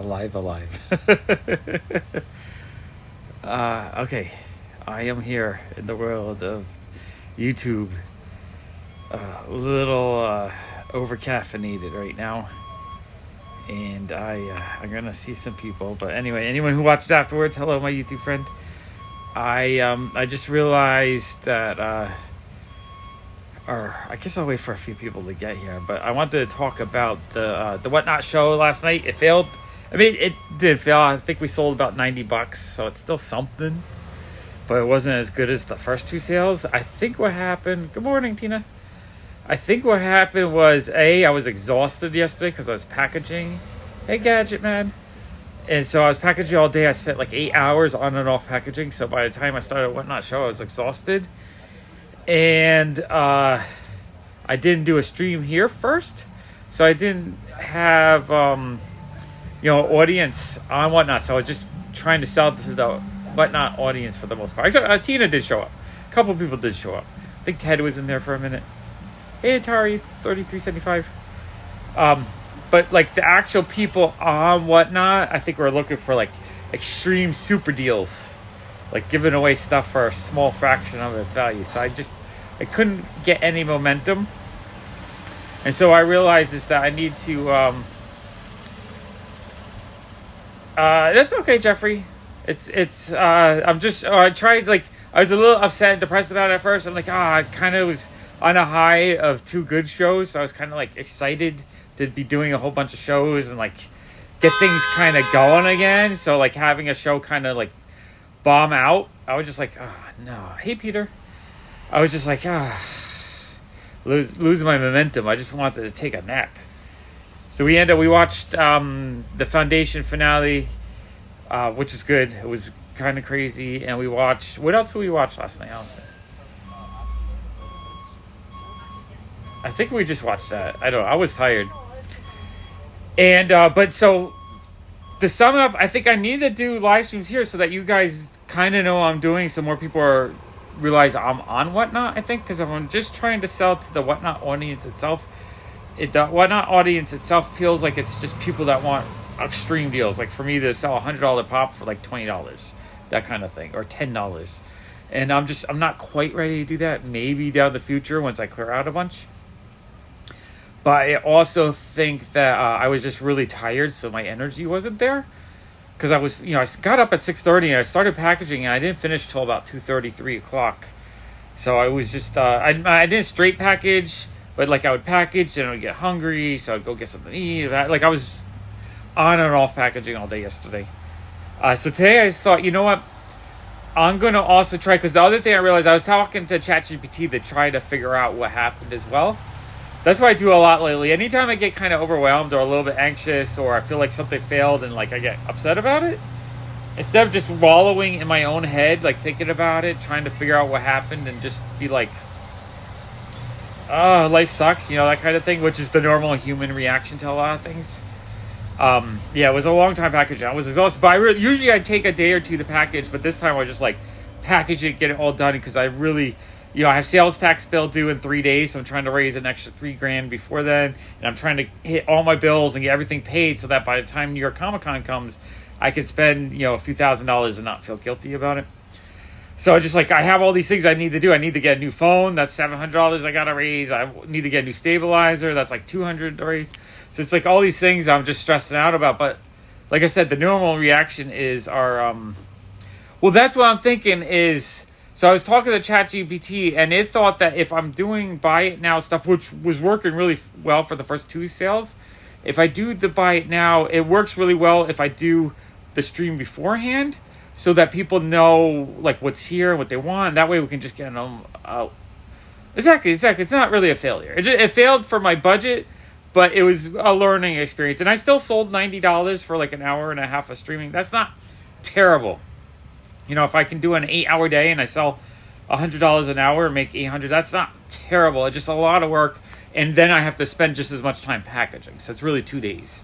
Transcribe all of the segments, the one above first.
Alive. Okay. I am here in the world of YouTube. A little over caffeinated right now. And I'm going to see some people. But anyway, anyone who watches afterwards, hello, my YouTube friend. I just realized that... or I guess I'll wait for a few people to get here. But I wanted to talk about the Whatnot show last night. It failed. I mean, it did fail. I think we sold about $90, so it's still something. But it wasn't as good as the first two sales. I think what happened... Good morning, Tina. I think what happened was, I was exhausted yesterday because I was packaging. Hey, Gadget Man. And so I was packaging all day. I spent like 8 hours on and off packaging. So by the time I started Whatnot show, I was exhausted. And I didn't do a stream here first. So I didn't have, audience on Whatnot. So I was just trying to sell to the Whatnot audience for the most part. Except Tina did show up. A couple of people did show up. I think Ted was in there for a minute. Hey, Atari, 3375. But like the actual people on Whatnot, I think we're looking for like extreme super deals. Like giving away stuff for a small fraction of its value. So I couldn't get any momentum. And so I realized is that I need to, that's okay, Jeffrey. I tried, like, I was a little upset and depressed about it at first. I'm like, I kind of was on a high of two good shows. So I was kind of like excited to be doing a whole bunch of shows and like get things kind of going again. So like having a show kind of like bomb out, I was just like, no. Hey, Peter. I was just like, losing my momentum. I just wanted to take a nap. So we watched the Foundation finale, which is good. It was kind of crazy. And we watched, what else did we watch last night, Allison? I think we just watched that. I don't know. I was tired. And, but so to sum up, I think I need to do live streams here so that you guys kind of know what I'm doing. So more people realize I'm on Whatnot, I think. Because if I'm just trying to sell to the Whatnot audience itself, the Whatnot audience itself feels like it's just people that want extreme deals. Like for me to sell a $100 pop for like $20, that kind of thing, or $10. And I'm not quite ready to do that. Maybe down the future once I clear out a bunch. But I also think that I was just really tired, so my energy wasn't there. Because I was, I got up at 6:30 and I started packaging, and I didn't finish till about 2:30, 3 o'clock. So I was just, I didn't straight package, but like I would package, and I would get hungry, so I'd go get something to eat. Like I was on and off packaging all day yesterday. So today I just thought, you know what? I'm going to also try, because the other thing I realized, I was talking to ChatGPT to try to figure out what happened as well. That's what I do a lot lately. Anytime I get kind of overwhelmed or a little bit anxious or I feel like something failed and like I get upset about it, instead of just wallowing in my own head, like thinking about it, trying to figure out what happened and just be like, life sucks, that kind of thing, which is the normal human reaction to a lot of things. It was a long time packaging. I was exhausted, but usually I take a day or two to package, but this time I just like package it, get it all done, because I really... I have sales tax bill due in 3 days, so I'm trying to raise an extra $3,000 before then, and I'm trying to hit all my bills and get everything paid so that by the time New York Comic Con comes, I can spend a few $1,000s and not feel guilty about it. So I have all these things I need to do. I need to get a new phone. That's $700 I gotta raise. I need to get a new stabilizer. That's like $200 to raise. So it's like all these things I'm just stressing out about. But like I said, the normal reaction is that's what I'm thinking is. So I was talking to ChatGPT, and it thought that if I'm doing buy it now stuff, which was working really well for the first two sales, if I do the buy it now, it works really well if I do the stream beforehand, so that people know like what's here and what they want. That way we can just get them out. Exactly. It's not really a failure. It failed for my budget, but it was a learning experience. And I still sold $90 for like an hour and a half of streaming. That's not terrible. If I can do an 8-hour day and I sell $100 an hour and make $800, that's not terrible. It's just a lot of work, and then I have to spend just as much time packaging. So it's really 2 days.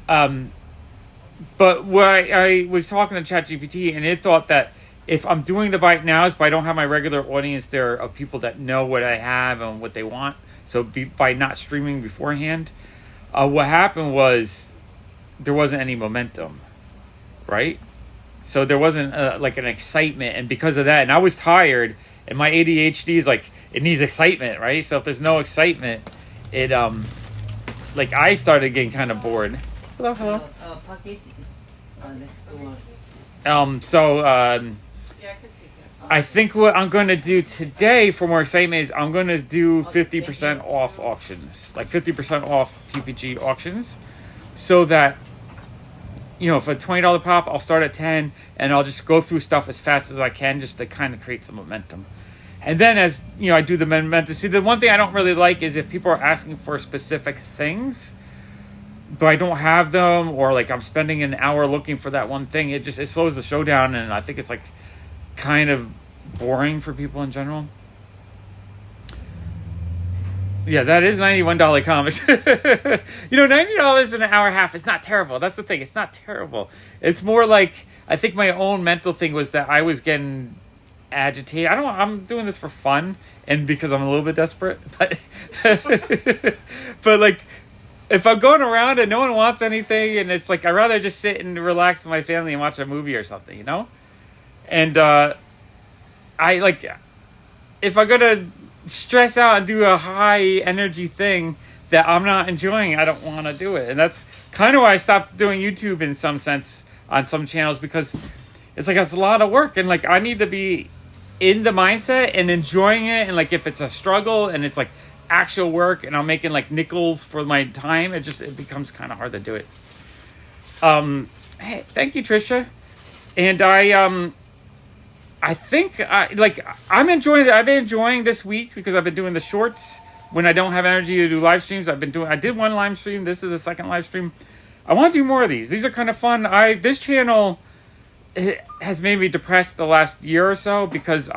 But what I was talking to ChatGPT, and it thought that if I'm doing the buy it nows, but I don't have my regular audience there of people that know what I have and what they want, so by not streaming beforehand, what happened was there wasn't any momentum, right? So there wasn't like an excitement, and because of that, and I was tired, and my ADHD is like, it needs excitement, right? So if there's no excitement, it like I started getting kind of bored. Hello, hello. Package is next So Yeah, I can see that. I think what I'm going to do today for more excitement is I'm going to do 50% off auctions, like 50% off PPG auctions, so that, you know, if a $20 pop, I'll start at 10 and I'll just go through stuff as fast as I can just to kind of create some momentum. And then as, you know, I do the momentum. See, the one thing I don't really like is if people are asking for specific things, but I don't have them, or like I'm spending an hour looking for that one thing, it slows the show down, and I think it's like kind of boring for people in general. Yeah, that is $91 comics. You know, $90 in an hour and a half is not terrible. That's the thing. It's not terrible. It's more like, I think my own mental thing was that I was getting agitated. I'm doing this for fun and because I'm a little bit desperate. But, but like, if I'm going around and no one wants anything, and it's like, I'd rather just sit and relax with my family and watch a movie or something, you know? And I like, if I'm going to stress out and do a high energy thing that I'm not enjoying, I don't want to do it. And that's kind of why I stopped doing YouTube in some sense on some channels, because it's like, it's a lot of work, and like I need to be in the mindset and enjoying it. And like if it's a struggle and it's like actual work and I'm making like nickels for my time, it becomes kind of hard to do it. Hey, thank you, Trisha. And I think I've been enjoying this week because I've been doing the shorts when I don't have energy to do live streams. I did one live stream. This is the second live stream. I want to do more of these. These are kind of fun. This channel has made me depressed the last year or so because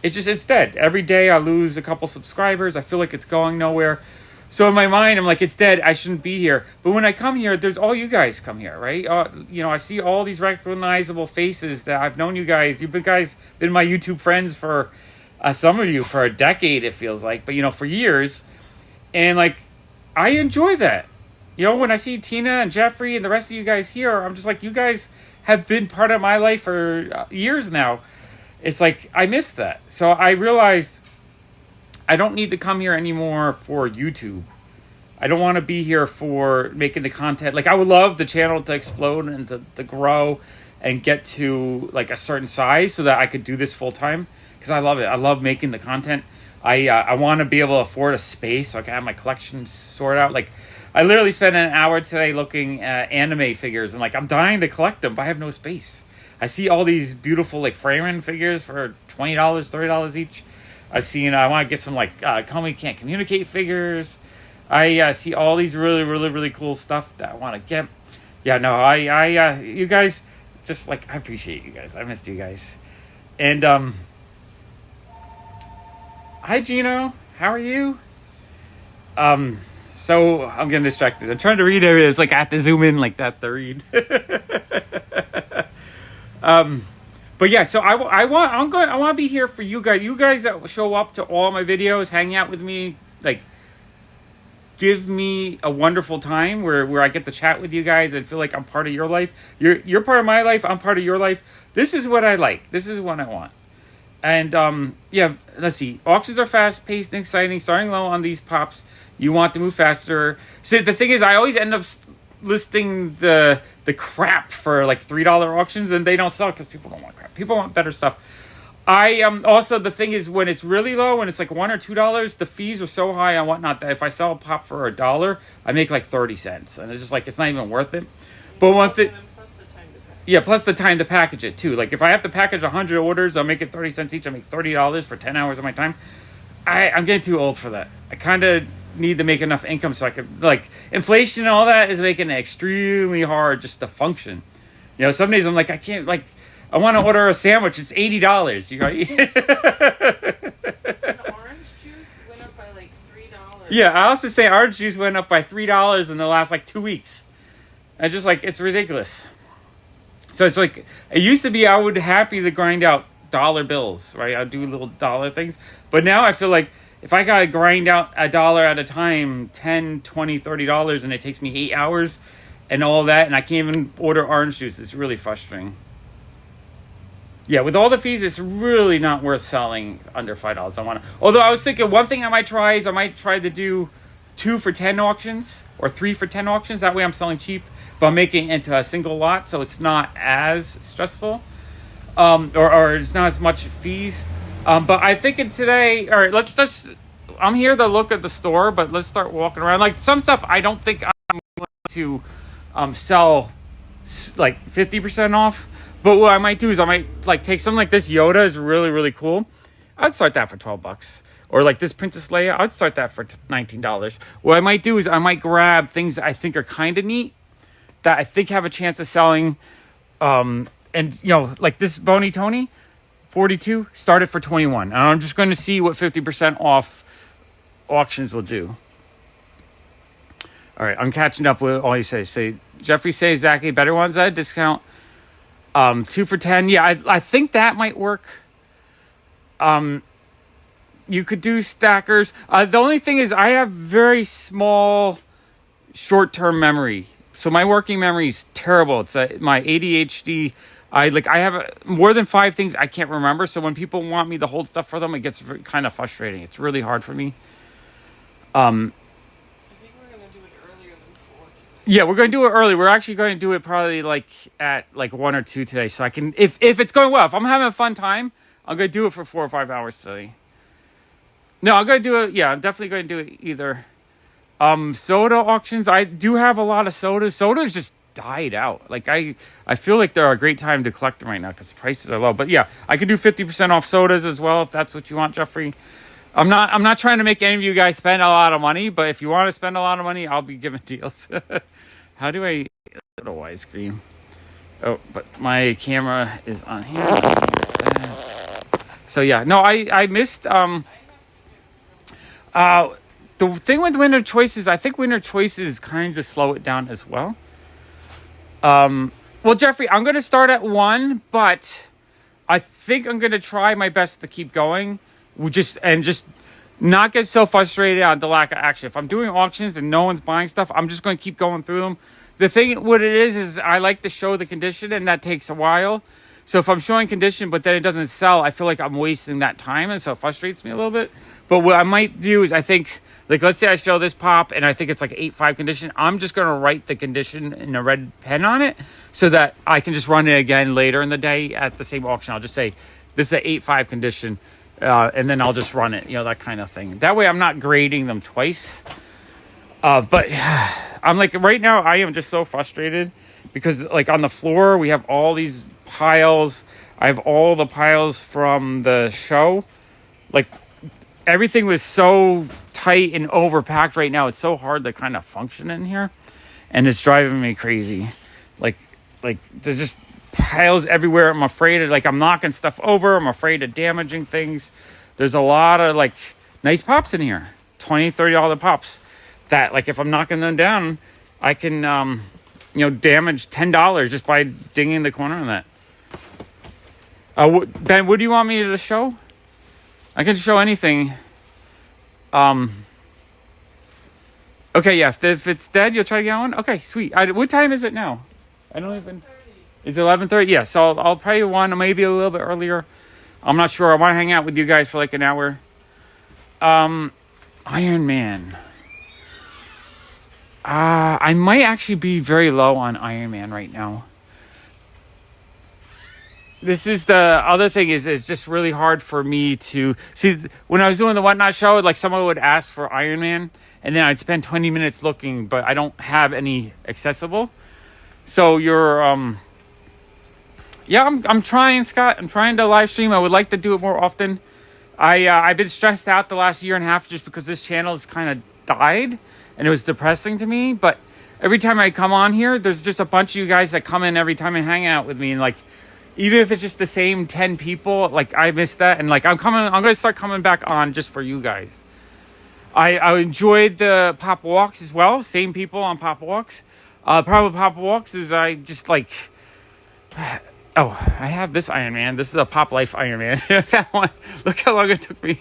it's dead. Every day I lose a couple subscribers. I feel like it's going nowhere. So in my mind, I'm like, it's dead. I shouldn't be here. But when I come here, there's all you guys come here, right? You know, I see all these recognizable faces that I've known you guys. You've been my YouTube friends for, some of you for a decade, it feels like. But, you know, for years. And, like, I enjoy that. You know, when I see Tina and Jeffrey and the rest of you guys here, I'm just like, you guys have been part of my life for years now. It's like, I miss that. So I realized I don't need to come here anymore for YouTube. I don't want to be here for making the content. Like, I would love the channel to explode and to grow and get to like a certain size so that I could do this full time, because I love it. I love making the content. I want to be able to afford a space so I can have my collection sorted out. Like, I literally spent an hour today looking at anime figures, and like I'm dying to collect them, but I have no space. I see all these beautiful like framing figures for $20, $30 each. I want to get some like Comedy Can't Communicate figures. I see all these really, really, really cool stuff that I want to get. Yeah, no, you guys, just like, I appreciate you guys. I missed you guys. And, hi, Gino. How are you? So I'm getting distracted. I'm trying to read everything. It's like I have to zoom in like that to read. But yeah, so I want to be here for you guys. You guys that show up to all my videos, hang out with me, like give me a wonderful time where I get to chat with you guys and feel like I'm part of your life. You're part of my life. I'm part of your life. This is what I like. This is what I want. And yeah, let's see. Auctions are fast paced and exciting. Starting low on these pops. You want to move faster. So the thing is, I always end up listing the crap for like $3 auctions, and they don't sell because people don't want crap. People want better stuff. I also, the thing is, when it's really low, when it's like $1 or $2, the fees are so high and whatnot that if I sell a pop for $1, I make like 30 cents, and it's just like, it's not even worth it. But one thing, yeah, plus the time to package it too. Like if I have to package 100 orders, I'll make it 30 cents each. I make $30 for 10 hours of my time. I'm getting too old for that. I kind of need to make enough income so I could, like, inflation and all that is making it extremely hard just to function. You know, some days I'm like, I can't, like, I want to order a sandwich. It's $80. You got The orange juice went up by like $3. Yeah, I also say orange juice went up by $3 in the last like 2 weeks. I just like, it's ridiculous. So it's like, it used to be I would happy to grind out dollar bills, right? I'd do little dollar things. But now I feel like if I got to grind out $1 at a time, $10, $20, $30, and it takes me 8 hours, and all that, and I can't even order orange juice. It's really frustrating. Yeah, with all the fees, it's really not worth selling under $5. Although I was thinking one thing I might try is I might try to do 2 for 10 auctions or 3 for 10 auctions. That way I'm selling cheap, but I'm making it into a single lot, so it's not as stressful, or it's not as much fees. But I think today, all right, let's just. I'm here to look at the store, but let's start walking around. Like some stuff, I don't think I'm going to sell like 50% off. But what I might do is I might like take something like this. Yoda is really, really cool. I'd start that for $12. Or like this Princess Leia, I'd start that for $19. What I might do is I might grab things that I think are kind of neat that I think have a chance of selling. And you know, like this Bony Tony, 42, started for 21. And I'm just going to see what 50% off auctions will do. All right, I'm catching up with all you say. Jeffrey says exactly better ones at a discount. 2 for 10. Yeah, I think that might work. You could do stackers. The only thing is I have very small short-term memory. So my working memory is terrible. It's my ADHD. I have more than 5 things I can't remember. So when people want me to hold stuff for them, it gets kind of frustrating. It's really hard for me. Yeah, we're going to do it early. We're actually going to do it probably like at like 1 or 2 today. So I can, if it's going well, if I'm having a fun time, I'm going to do it for 4 or 5 hours today. No, I'm going to do it. Yeah, I'm definitely going to do it either. Soda auctions. I do have a lot of sodas. Sodas just died out. Like I feel like they're a great time to collect them right now because the prices are low. But yeah, I could do 50% off sodas as well if that's what you want, Jeffrey. I'm not trying to make any of you guys spend a lot of money, but if you want to spend a lot of money, I'll be giving deals. How do I get a widescreen? Oh, but my camera is on here. So yeah, no, I missed the thing with winner choices. I think winner choices kind of just slow it down as well. Well, Jeffrey, I'm going to start at 1, but I think I'm going to try my best to keep going. Just not get so frustrated on the lack of action. If I'm doing auctions and no one's buying stuff, I'm just going to keep going through them. The thing, what it is I like to show the condition, and that takes a while. So if I'm showing condition, but then it doesn't sell, I feel like I'm wasting that time, and so it frustrates me a little bit. But what I might do is I think, like, let's say I show this pop, and I think it's like 8.5 condition. I'm just going to write the condition in a red pen on it so that I can just run it again later in the day at the same auction. I'll just say, this is an 8.5 condition. And then I'll just run it, you know, that kind of thing. That way I'm not grading them twice. But I'm like, right now I am just so frustrated because like on the floor, we have all these piles. I have all the piles from the show. Like everything was so tight and overpacked right now. It's so hard to kind of function in here. And it's driving me crazy. Like there's just piles everywhere. I'm afraid of, like, I'm knocking stuff over. I'm afraid of damaging things. There's a lot of like nice pops in here, $20, $30 pops that, like, if I'm knocking them down, I can damage $10 just by dinging the corner on that. Ben, what do you want me to show? I can show anything. Okay, yeah, if it's dead, you'll try to get on. Okay, sweet. What time is it now? I don't even. It's 11:30. Yeah, so I'll probably want maybe a little bit earlier. I'm not sure. I want to hang out with you guys for like an hour. Iron Man. I might actually be very low on Iron Man right now. This is the other thing is it's just really hard for me to see. When I was doing the Whatnot show, like someone would ask for Iron Man, and then I'd spend 20 minutes looking, but I don't have any accessible. So you're yeah, I'm trying, Scott. I'm trying to live stream. I would like to do it more often. I've been stressed out the last year and a half just because this channel has kind of died, and it was depressing to me. But every time I come on here, there's just a bunch of you guys that come in every time and hang out with me, and like, even if it's just the same 10 people, like I miss that, and like I'm going to start coming back on just for you guys. I enjoyed the Pop Walks as well. Same people on Pop Walks. Problem with Pop Walks is I just like. Oh, I have this Iron Man. This is a Pop Life Iron Man. That one. Look how long it took me.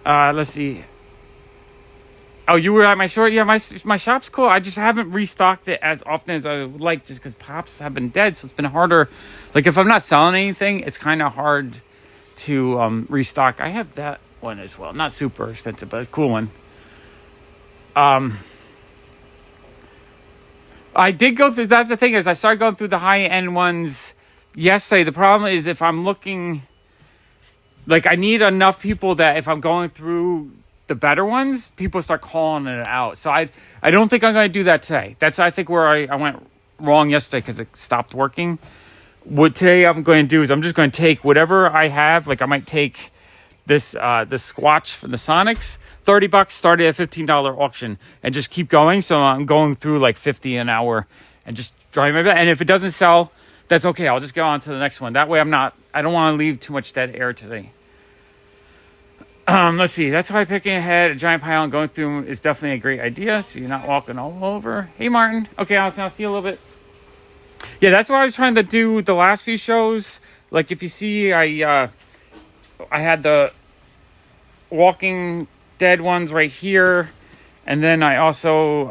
Let's see. Oh, you were at my store? Yeah, my shop's cool. I just haven't restocked it as often as I would like, just because Pops have been dead, so it's been harder. Like, if I'm not selling anything, it's kind of hard to restock. I have that one as well. Not super expensive, but a cool one. I did go through, that's the thing, is I started going through the high-end ones yesterday. The problem is if I'm looking, like, I need enough people that if I'm going through the better ones, people start calling it out. So I don't think I'm going to do that today. That's, I think, where I went wrong yesterday because it stopped working. What today I'm going to do is I'm just going to take whatever I have. Like, I might take this Squatch from the Sonics, $30, started at $15 auction, and just keep going. So I'm going through like 50 an hour and just driving my best. And if it doesn't sell, that's okay. I'll just go on to the next one. That way I don't want to leave too much dead air today. Let's see. That's why picking ahead a giant pile and going through them is definitely a great idea. So you're not walking all over. Hey, Martin. Okay, I'll see you a little bit. Yeah, that's why I was trying to do the last few shows. Like, if you see, I had the Walking Dead ones right here, and then I also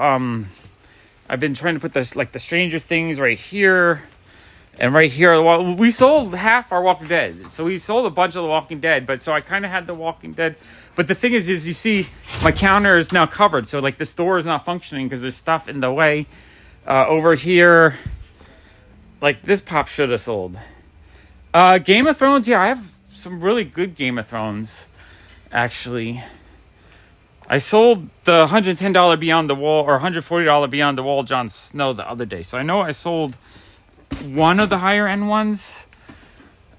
I've been trying to put this, like, the Stranger Things right here, and right here. Well, we sold half our Walking Dead, so we sold a bunch of the Walking Dead. But so I kind of had the Walking Dead. But the thing is you see, my counter is now covered, so like the store is not functioning because there's stuff in the way. Over here, like this pop should have sold. Game of Thrones, yeah, I have some really good Game of Thrones, actually. I sold the $110 Beyond the Wall, or $140 Beyond the Wall Jon Snow the other day. So I know I sold one of the higher end ones.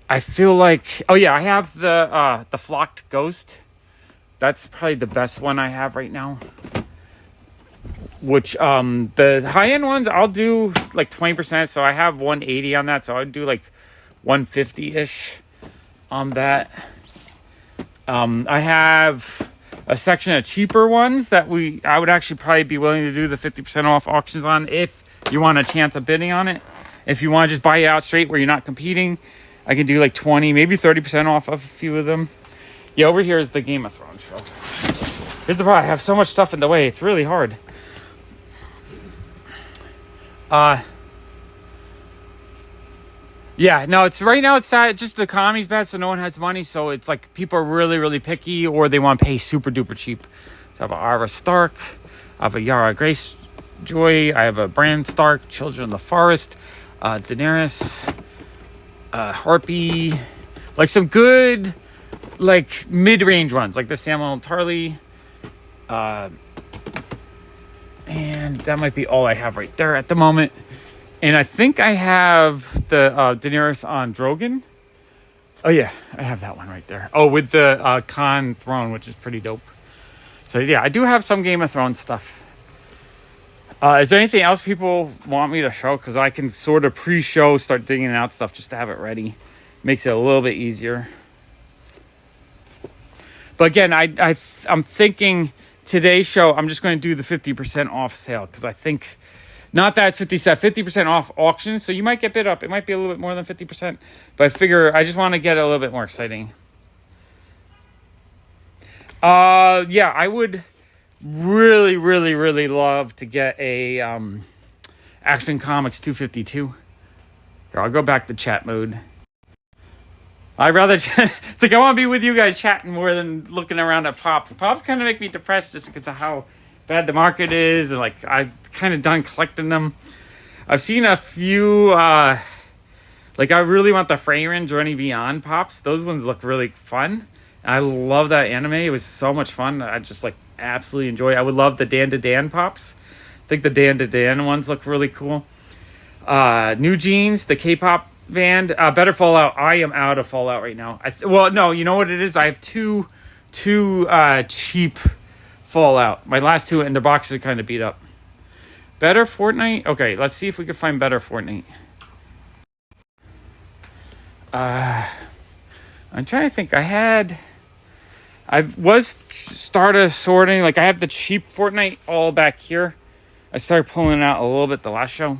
I feel like, oh yeah, I have the Flocked Ghost. That's probably the best one I have right now. Which the high end ones I'll do like 20%. So I have 180 on that. So I'd do like 150-ish on that. I have a section of cheaper ones that I would actually probably be willing to do the 50% off auctions on if you want a chance of bidding on it. If you want to just buy it out straight where you're not competing, I can do like 20, maybe 30% off of a few of them. Yeah, over here is the Game of Thrones show. Here's the problem. I have so much stuff in the way. It's really hard. Yeah, no, it's right now it's sad. Just the economy's bad, so no one has money. So it's like people are really, really picky, or they want to pay super duper cheap. So I have a Arya Stark, I have a Yara Greyjoy, I have a Bran Stark, Children of the Forest, Daenerys, Harpy, like some good, like mid-range ones, like the Samuel Tarly, and that might be all I have right there at the moment. And I think I have the Daenerys on Drogon. Oh yeah, I have that one right there. Oh, with the Khan throne, which is pretty dope. So yeah, I do have some Game of Thrones stuff. Is there anything else people want me to show? Because I can sort of pre-show, start digging out stuff just to have it ready. Makes it a little bit easier. But again, I'm thinking today's show, I'm just going to do the 50% off sale. Because I think, not that it's 50% off auction. So you might get bid up. It might be a little bit more than 50%. But I figure I just want to get it a little bit more exciting. Yeah, I would really, really, really love to get a Action Comics 252. Here, I'll go back to chat mode. I'd rather it's like I want to be with you guys chatting more than looking around at Pops. Pops kind of make me depressed just because of how bad the market is, and like I've kind of done collecting them. I've seen a few like I really want the Freyrin Journey Beyond Pops. Those ones look really fun. I love that anime. It was so much fun. I just like absolutely enjoy it. I would love the Dan to Dan Pops. I think the Dan to Dan ones look really cool. New Jeans, the K-pop band. Better Fallout. I am out of Fallout right now. Well, no, you know what it is? I have two cheap Fallout. My last two, and the boxes are kind of beat up. Better Fortnite? Okay, let's see if we can find Better Fortnite. I'm trying to think. I was started sorting. Like, I have the cheap Fortnite all back here. I started pulling it out a little bit the last show.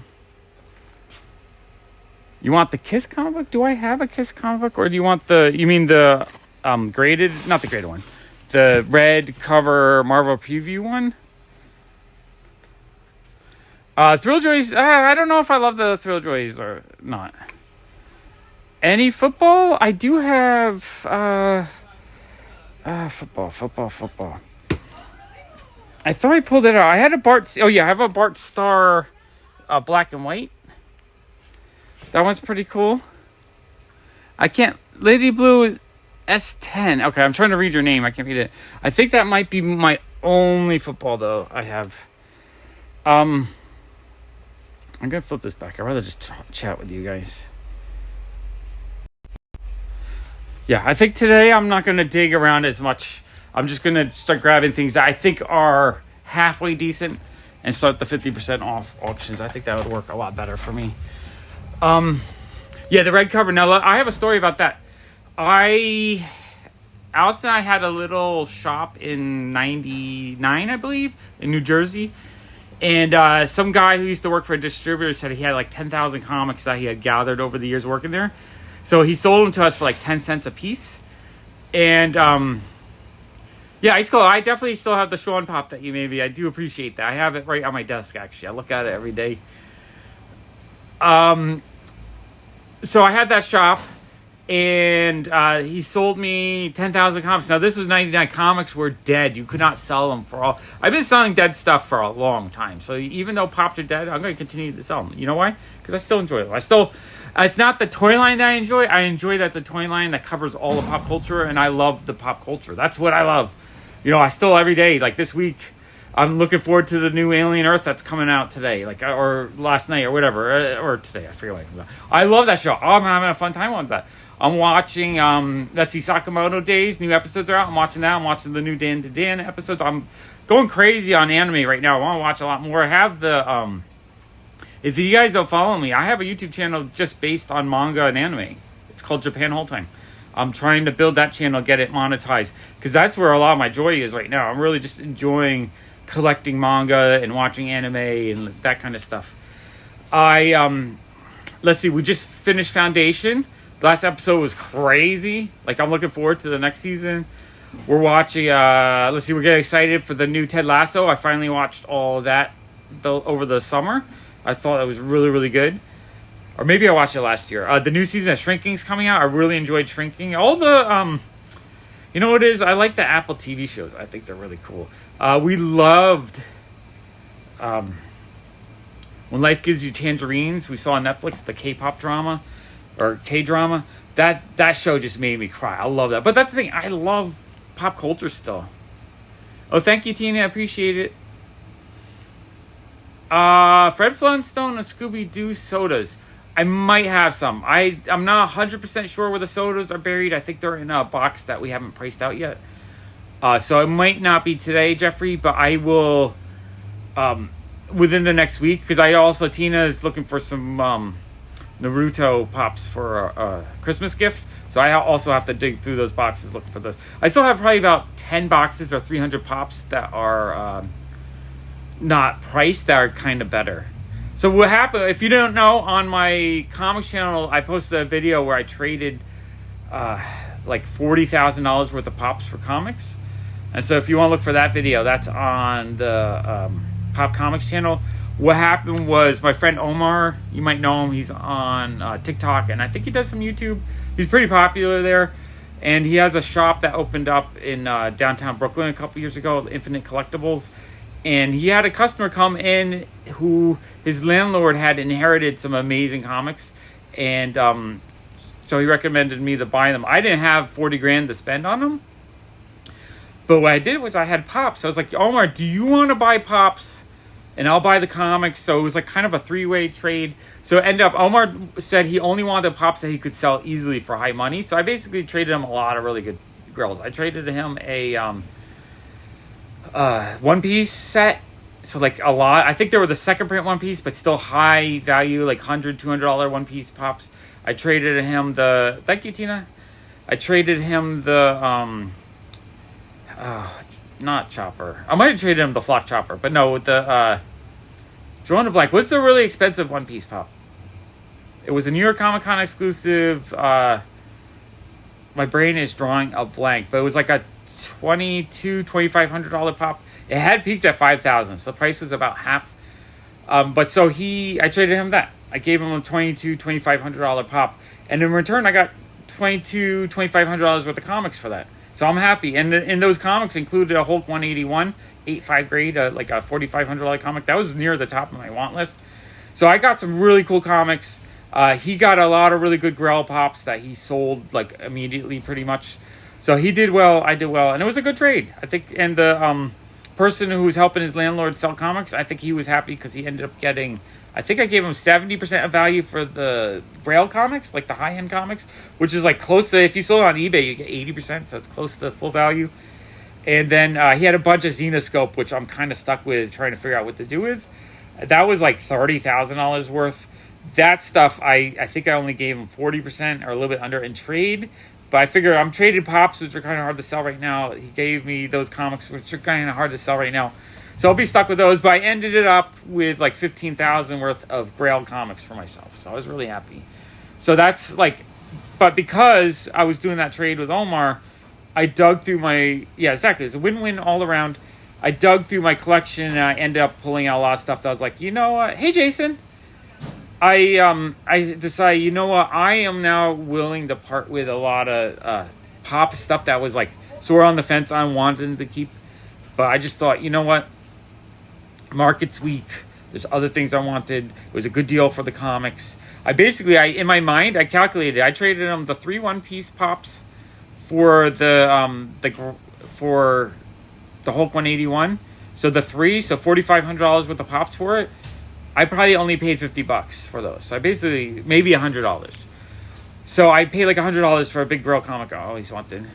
You want the Kiss comic book? Do I have a Kiss comic book? Or do you want you mean the graded, not the graded one, the red cover Marvel preview one? Thrill Joys. I don't know if I love the Thrill Joys or not. Any football? I do have football. I thought I pulled it out. I had a Bart. Oh yeah, I have a Bart Star, black and white. That one's pretty cool. I can't. Lady Blue S10. Okay, I'm trying to read your name. I can't read it. I think that might be my only football though I have. I'm gonna flip this back. I'd rather just chat with you guys. Yeah, I think today I'm not gonna dig around as much. I'm just gonna start grabbing things that I think are halfway decent and start the 50% off auctions. I think that would work a lot better for me. Yeah, the red cover. Now I have a story about that. Alice and I had a little shop in '99, I believe, in New Jersey. And some guy who used to work for a distributor said he had like 10,000 comics that he had gathered over the years working there. So he sold them to us for like 10 cents a piece. And yeah, it's cool. I definitely still have the Sean Pop that you made me. I do appreciate that. I have it right on my desk, actually. I look at it every day. So I had that shop. And he sold me 10,000 comics. Now, this was 99. Comics were dead. You could not sell them for all. I've been selling dead stuff for a long time. So even though Pops are dead, I'm going to continue to sell them. You know why? Because I still enjoy them. It's not the toy line that I enjoy. I enjoy that's a toy line that covers all the pop culture. And I love the pop culture. That's what I love. You know, I still every day, like this week, I'm looking forward to the new Alien Earth that's coming out today, like or last night or whatever, or today. I forget what it comes out. I love that show. Oh, I'm having a fun time with that. I'm watching, let's see, Sakamoto Days. New episodes are out. I'm watching that. I'm watching the new Dan to Dan episodes. I'm going crazy on anime right now. I want to watch a lot more. I have the, if you guys don't follow me, I have a YouTube channel just based on manga and anime. It's called Japan Whole Time. I'm trying to build that channel, get it monetized, because that's where a lot of my joy is right now. I'm really just enjoying collecting manga and watching anime and that kind of stuff. Let's see, we just finished Foundation. The last episode was crazy. Like, I'm looking forward to the next season. We're watching, let's see, we're getting excited for the new Ted Lasso. I finally watched all of that over the summer. I thought it was really, really good. Or maybe I watched it last year. The new season of Shrinking's coming out. I really enjoyed Shrinking. All the, you know what it is? I like the Apple TV shows. I think they're really cool. We loved, When Life Gives You Tangerines. We saw on Netflix the K-pop drama. Or K-drama. That show just made me cry. I love that. But that's the thing. I love pop culture still. Oh, thank you, Tina. I appreciate it. Fred Flintstone and Scooby-Doo sodas. I might have some. I'm not 100% sure where the sodas are buried. I think they're in a box that we haven't priced out yet. So it might not be today, Jeffrey, but I will within the next week. Because Tina is looking for some Naruto Pops for a Christmas gift. So I also have to dig through those boxes looking for those. I still have probably about 10 boxes or 300 Pops that are not priced, that are kind of better. So what happened, if you don't know, on my comics channel, I posted a video where I traded like $40,000 worth of Pops for comics. And so if you want to look for that video, that's on the Pop Comics channel. What happened was my friend Omar, you might know him, he's on TikTok, and I think he does some YouTube. He's pretty popular there. And he has a shop that opened up in downtown Brooklyn a couple years ago, Infinite Collectibles. And he had a customer come in who his landlord had inherited some amazing comics. And so he recommended me to buy them. I didn't have 40 grand to spend on them. But what I did was I had Pops. I was like, Omar, do you want to buy Pops? And I'll buy the comics. So it was like kind of a three-way trade. So it ended up, Omar said he only wanted the Pops that he could sell easily for high money. So I basically traded him a lot of really good Grails. I traded him a One Piece set. So like a lot. I think they were the second print One Piece, but still high value, like $100, $200 One Piece Pops. I traded him thank you, Tina. I traded him not Chopper. I might have traded him the Flock Chopper, but no, the drawing a blank. What's the really expensive One Piece Pop? It was a New York Comic Con exclusive. My brain is drawing a blank, but it was like a $2,500 pop. It had peaked at $5,000, so the price was about half But so I traded him that. I gave him a $2,500 pop, and in return, I got $2,500 worth of comics for that. So I'm happy. And those comics included a Hulk 181, 8.5 grade, like a $4,500 comic. That was near the top of my want list. So I got some really cool comics. He got a lot of really good Grail pops that he sold like immediately, pretty much. So he did well, I did well, and it was a good trade, I think. And the person who was helping his landlord sell comics, I think he was happy because he ended up getting, I think I gave him 70% of value for the Grail comics, like the high-end comics, which is like close to, if you sold it on eBay, you get 80%, so it's close to full value. And then he had a bunch of Xenoscope, which I'm kind of stuck with trying to figure out what to do with. That was like $30,000 worth. That stuff, I think I only gave him 40% or a little bit under in trade. But I figure I'm trading pops, which are kind of hard to sell right now. He gave me those comics, which are kind of hard to sell right now. So I'll be stuck with those. But I ended it up with like $15,000 worth of Grail comics for myself. So I was really happy. So that's like, but because I was doing that trade with Omar, I dug through my, yeah, exactly. It's a win-win all around. I dug through my collection and I ended up pulling out a lot of stuff that I was like, you know what? Hey, Jason. I decided, you know what? I am now willing to part with a lot of pop stuff that was like sort of on the fence I wanted to keep. But I just thought, you know what? Market's weak. There's other things I wanted. It was a good deal for the comics. In my mind, I calculated. I traded them the 3 one-piece pops for the Hulk 181. So the 3, so $4,500 worth of pops for it. I probably only paid $50 for those. So I basically, maybe $100. So I paid like $100 for a big Grail comic I always wanted.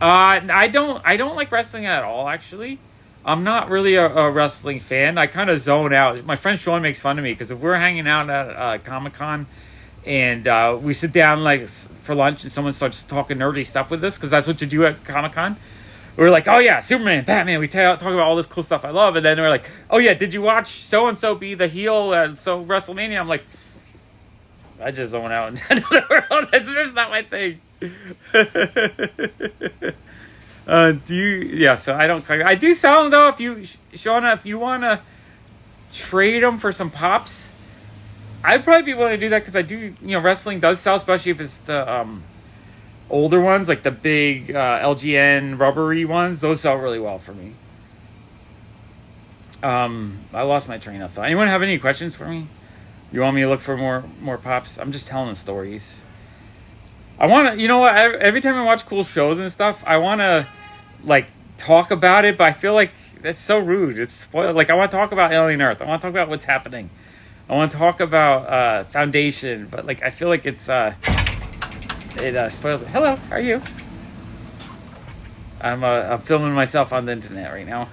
I don't like wrestling at all, actually. I'm not really a wrestling fan. I kind of zone out. My friend Sean makes fun of me because if we're hanging out at Comic-Con and we sit down like for lunch and someone starts talking nerdy stuff with us, because that's what you do at Comic-Con. We're like, oh yeah, Superman, Batman. We talk about all this cool stuff I love, and then we're like, oh yeah, did you watch so and so be the heel at WrestleMania? I'm like, I just zone out into another world. It's just not my thing. So I don't. I do sell them though. If you, Shauna, if you want to trade them for some pops, I'd probably be willing to do that because I do. Wrestling does sell, especially if it's the older ones, like the big LGN rubbery ones. Those sell really well for me. I lost my train of thought. Anyone have any questions for me? You want me to look for more pops? I'm just telling the stories. I want to, you know what? Every time I watch cool shows and stuff, I want to like talk about it, but I feel like that's so rude. It's spoiled. Like I want to talk about Alien Earth. I want to talk about what's happening. I want to talk about Foundation, but like I feel like it spoils it. Hello, how are you? I'm filming myself on the internet right now.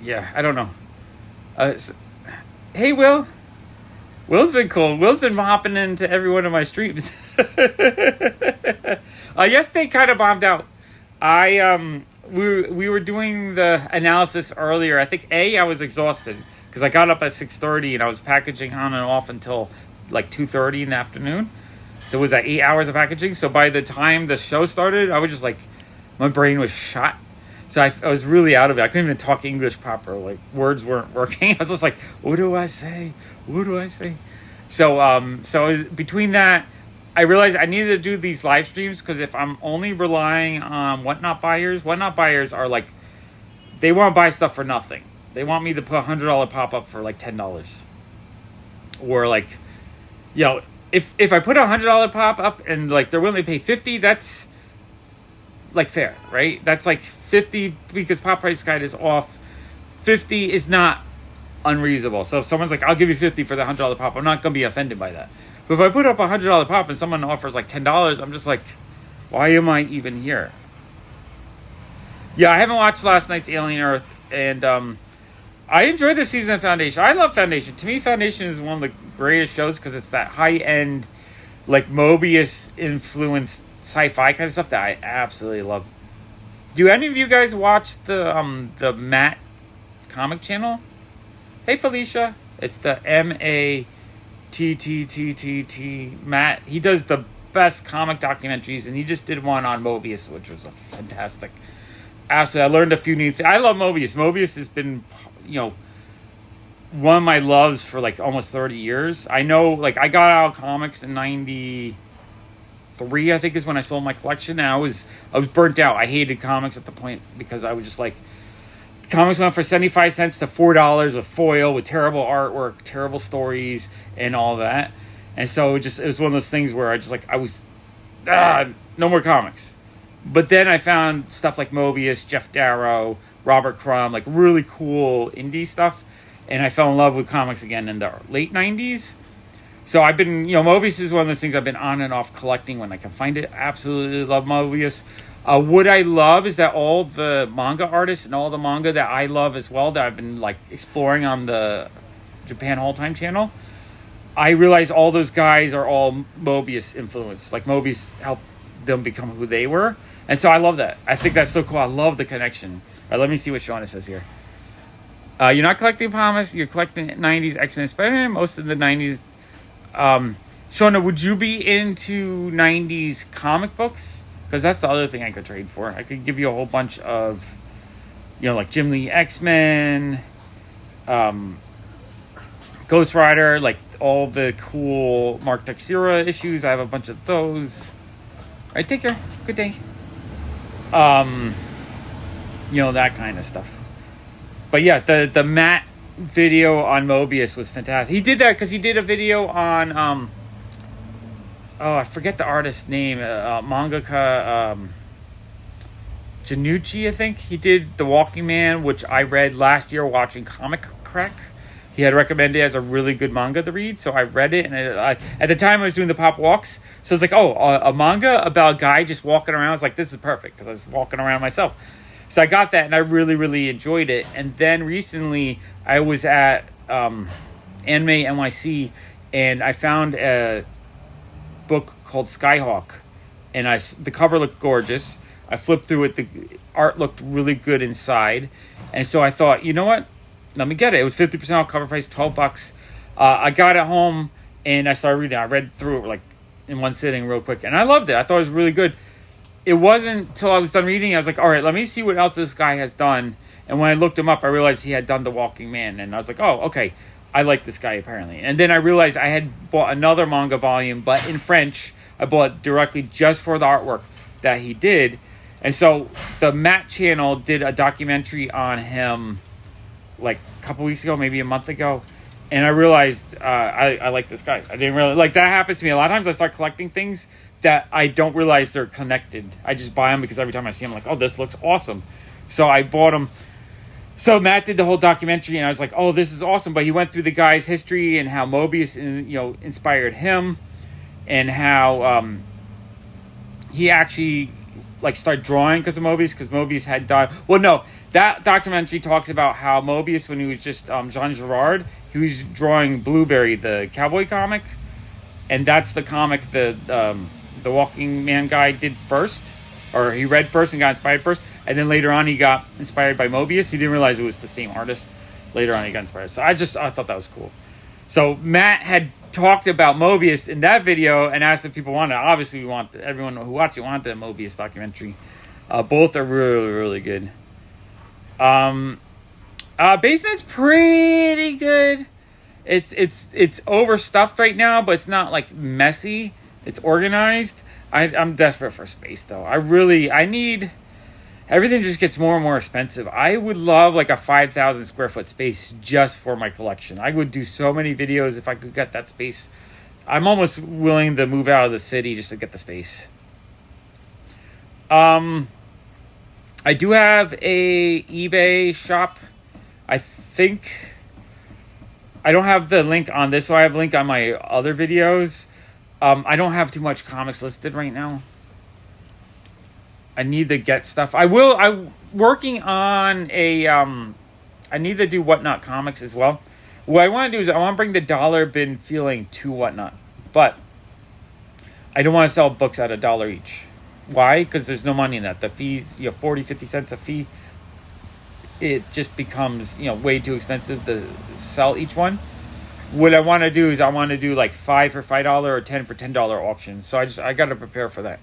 Yeah, I don't know. Hey, Will. Will's been cool. Will's been hopping into every one of my streams. Yes, they kind of bombed out. We were doing the analysis earlier. I think I was exhausted because I got up at 6:30 and I was packaging on and off until like 2:30 in the afternoon. So it was like 8 hours of packaging. So by the time the show started, I was just like, my brain was shot. So I was really out of it. I couldn't even talk English proper. Like words weren't working. I was just like, what do I say? What do I say? So between that, I realized I needed to do these live streams because if I'm only relying on Whatnot buyers are like, they want to buy stuff for nothing. They want me to put $100 pop up for like $10. Or like, if I put $100 pop up and like they're willing to pay $50, that's like fair, right? That's like $50 because Pop Price Guide is off. $50 is not unreasonable. So if someone's like, I'll give you $50 for the $100 pop, I'm not gonna be offended by that. But if I put up a $100 pop and someone offers like $10, I'm just like, why am I even here? Yeah, I haven't watched last night's Alien Earth, and I enjoyed this season of Foundation. I love Foundation. To me, Foundation is one of the greatest shows because it's that high-end, like Mobius-influenced sci-fi kind of stuff that I absolutely love. Do any of you guys watch the Matt comic channel? Hey, Felicia. It's the MATTTTT Matt. He does the best comic documentaries, and he just did one on Mobius, which was fantastic. Absolutely. I learned a few new things. I love Mobius. Mobius has been, you know, one of my loves for like almost 30 years. I know, like, I got out of comics in 93, I think, is when I sold my collection. And I was burnt out. I hated comics at the point because I was just like, comics went for 75 cents to $4 with foil, with terrible artwork, terrible stories, and all that. And so it was one of those things where no more comics. But then I found stuff like Mobius, Jeff Darrow, Robert Crumb, like really cool indie stuff. And I fell in love with comics again in the late 90s. So I've been, Mobius is one of those things I've been on and off collecting when I can find it. Absolutely love Mobius. What I love is that all the manga artists and all the manga that I love as well, that I've been like exploring on the Japan All Time channel, I realize all those guys are all Mobius influenced. Like Mobius helped them become who they were. And so I love that. I think that's so cool. I love the connection. All right, let me see what Shauna says here. You're not collecting Pops, you're collecting 90s X-Men Spider-Man, most of the 90s. Shauna, would you be into 90s comic books? Because that's the other thing I could trade for. I could give you a whole bunch of, like Jim Lee X-Men, Ghost Rider, like all the cool Mark Texeira issues. I have a bunch of those. All right, take care. Good day. That kind of stuff. But yeah, the Matt video on Mobius was fantastic. He did that because he did a video on I forget the artist's name, mangaka Janucci, I think. He did The Walking Man, which I read last year watching Comic Crack. He had recommended it as a really good manga to read, so I read it. And at the time I was doing the pop walks, so it's like, a manga about a guy just walking around. It's like, this is perfect because I was walking around myself. So I got that, and I really, really enjoyed it. And then recently, I was at Anime NYC, and I found a book called Skyhawk, and the cover looked gorgeous. I flipped through it. The art looked really good inside. And so I thought, you know what? Let me get it. It was 50% off, cover price, $12. I got it home, and I started reading it. I read through it like in one sitting real quick, and I loved it. I thought it was really good. It wasn't until I was done reading, I was like, all right, let me see what else this guy has done. And when I looked him up, I realized he had done The Walking Man. And I was like, oh, okay, I like this guy apparently. And then I realized I had bought another manga volume, but in French. I bought it directly just for the artwork that he did. And so the Matt channel did a documentary on him like a couple weeks ago, maybe a month ago. And I realized I like this guy. I didn't really, like, that happens to me. A lot of times I start collecting things that I don't realize they're connected. I just buy them because every time I see them, I'm like, oh, this looks awesome. So I bought them. So Matt did the whole documentary, and I was like, oh, this is awesome. But he went through the guy's history and how Mobius, inspired him, and how he actually started drawing because of Mobius, because Mobius had done. Well, no, that documentary talks about how Mobius, when he was just Jean Girard, he was drawing Blueberry, the cowboy comic, and that's the comic the Walking Man guy did first, or he read first and got inspired first, and then later on he got inspired by Mobius. He didn't realize it was the same artist. Later on he got inspired. So I thought that was cool. So Matt had talked about Mobius in that video and asked if people wanted it. Obviously we want everyone who watched it wanted the Mobius documentary. Both are really, really good. Basement's pretty good. It's overstuffed right now, but it's not like messy. It's organized. I'm desperate for space though. I need, everything just gets more and more expensive. I would love like a 5,000 square foot space just for my collection. I would do so many videos if I could get that space. I'm almost willing to move out of the city just to get the space. I do have a eBay shop. I think I don't have the link on this, so I have a link on my other videos. I don't have too much comics listed right now. I need to get stuff. I'm working on a, I need to do Whatnot Comics as well. What I want to do is I want to bring the dollar bin feeling to Whatnot. But I don't want to sell books at $1 each. Why? Because there's no money in that. The fees, 40, 50 cents a fee. It just becomes, way too expensive to sell each one. What I want to do is I want to do like $5 for $5 or $10 for $10 auctions. So I got to prepare for that.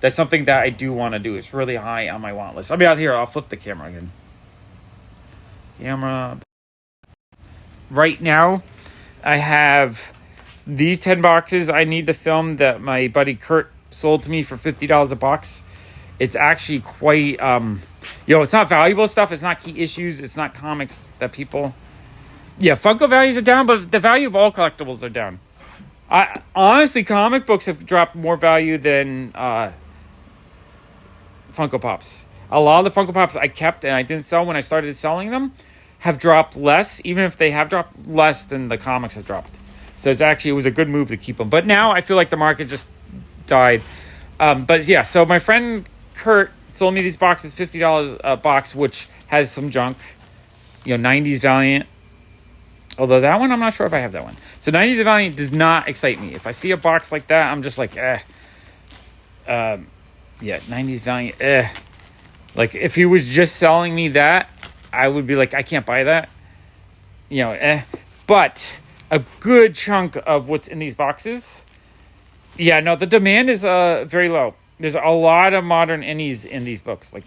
that's something that I do want to do. It's really high on my want list. I'll be out here. I'll flip the camera again. Camera. Right now, I have these 10 boxes. I need the film that my buddy Kurt sold to me for $50 a box. It's actually quite, it's not valuable stuff. It's not key issues. It's not comics that people... Yeah, Funko values are down, but the value of all collectibles are down. Honestly, comic books have dropped more value than Funko Pops. A lot of the Funko Pops I kept and I didn't sell when I started selling them have dropped less, even if they have dropped less than the comics have dropped. So it was a good move to keep them. But now I feel like the market just died. But yeah, so my friend Kurt sold me these boxes, $50 a box, which has some junk. 90s Valiant. Although that one, I'm not sure if I have that one. So 90s Valiant does not excite me. If I see a box like that, I'm just like, Yeah, 90s Valiant, Like, if he was just selling me that, I would be like, I can't buy that. But a good chunk of what's in these boxes, the demand is very low. There's a lot of modern innies in these books, like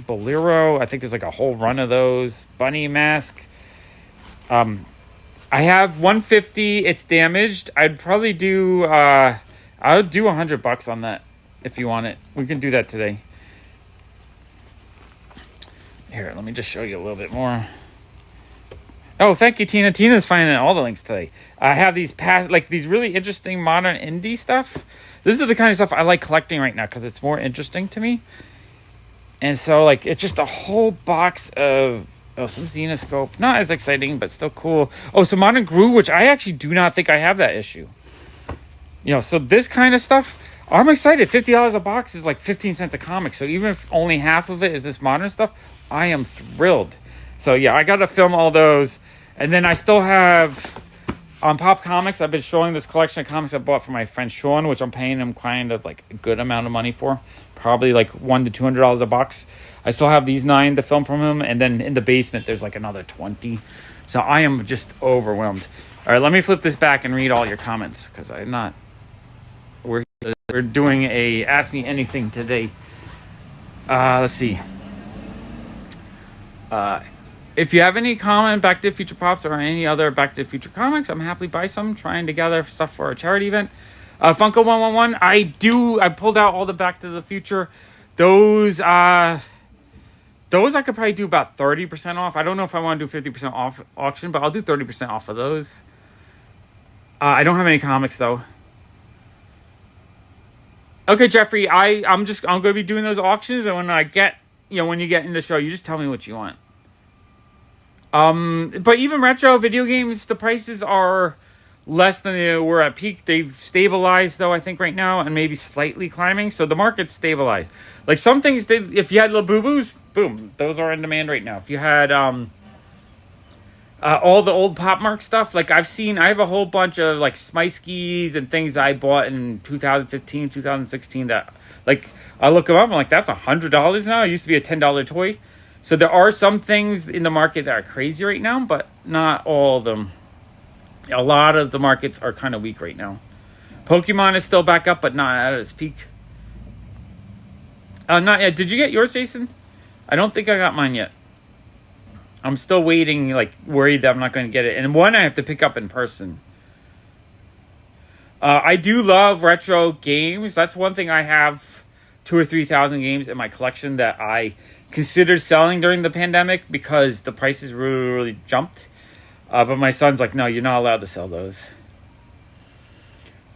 Bolero. I think there's like a whole run of those. Bunny Mask. I have 150. It's damaged. I'd probably do. I would do $100 on that if you want it. We can do that today. Here, let me just show you a little bit more. Oh, thank you, Tina. Tina's finding all the links today. I have these these really interesting modern indie stuff. This is the kind of stuff I like collecting right now because it's more interesting to me. And so, it's just a whole box of some Xenoscope. Not as exciting, but still cool. Oh, some Modern Gru, which I actually do not think I have that issue. So this kind of stuff, I'm excited. $50 a box is like 15 cents a comic. So even if only half of it is this modern stuff, I am thrilled. So yeah, I got to film all those. And then I still have, on Pop Comics, I've been showing this collection of comics I bought for my friend Sean, which I'm paying him kind of like a good amount of money for. Probably like $100 to $200 a box. I still have these 9 to film from him. And then in the basement, there's like another 20. So I am just overwhelmed. All right, let me flip this back and read all your comments because I'm not... We're doing a Ask Me Anything today. Let's see. If you have any comment, Back to the Future Pops or any other Back to the Future comics, I'm happily buy some. Trying to gather stuff for a charity event. Funko 111. I pulled out all the Back to the Future. Those I could probably do about 30% off. I don't know if I want to do 50% off auction, but I'll do 30% off of those. I don't have any comics though. Okay, Jeffrey, I'm going to be doing those auctions, and when I get, when you get in the show, you just tell me what you want. But even retro video games, the prices are less than they were at peak. They've stabilized though, I think right now, and maybe slightly climbing. So the market's stabilized. Like some things, if you had little boo-boos, boom, those are in demand right now. If you had, all the old Pop Mark stuff, like I have a whole bunch of like Smyskis and things I bought in 2015, 2016 that like I look them up and I'm like, that's $100 now. It used to be a $10 toy. So there are some things in the market that are crazy right now, but not all of them. A lot of the markets are kind of weak right now. Pokemon is still back up, but not at its peak. Not yet. Did you get yours, Jason? I don't think I got mine yet. I'm still waiting, worried that I'm not going to get it. And one I have to pick up in person. I do love retro games. That's one thing I have 2,000 or 3,000 games in my collection that I considered selling during the pandemic because the prices really, really jumped. But my son's like, no, you're not allowed to sell those.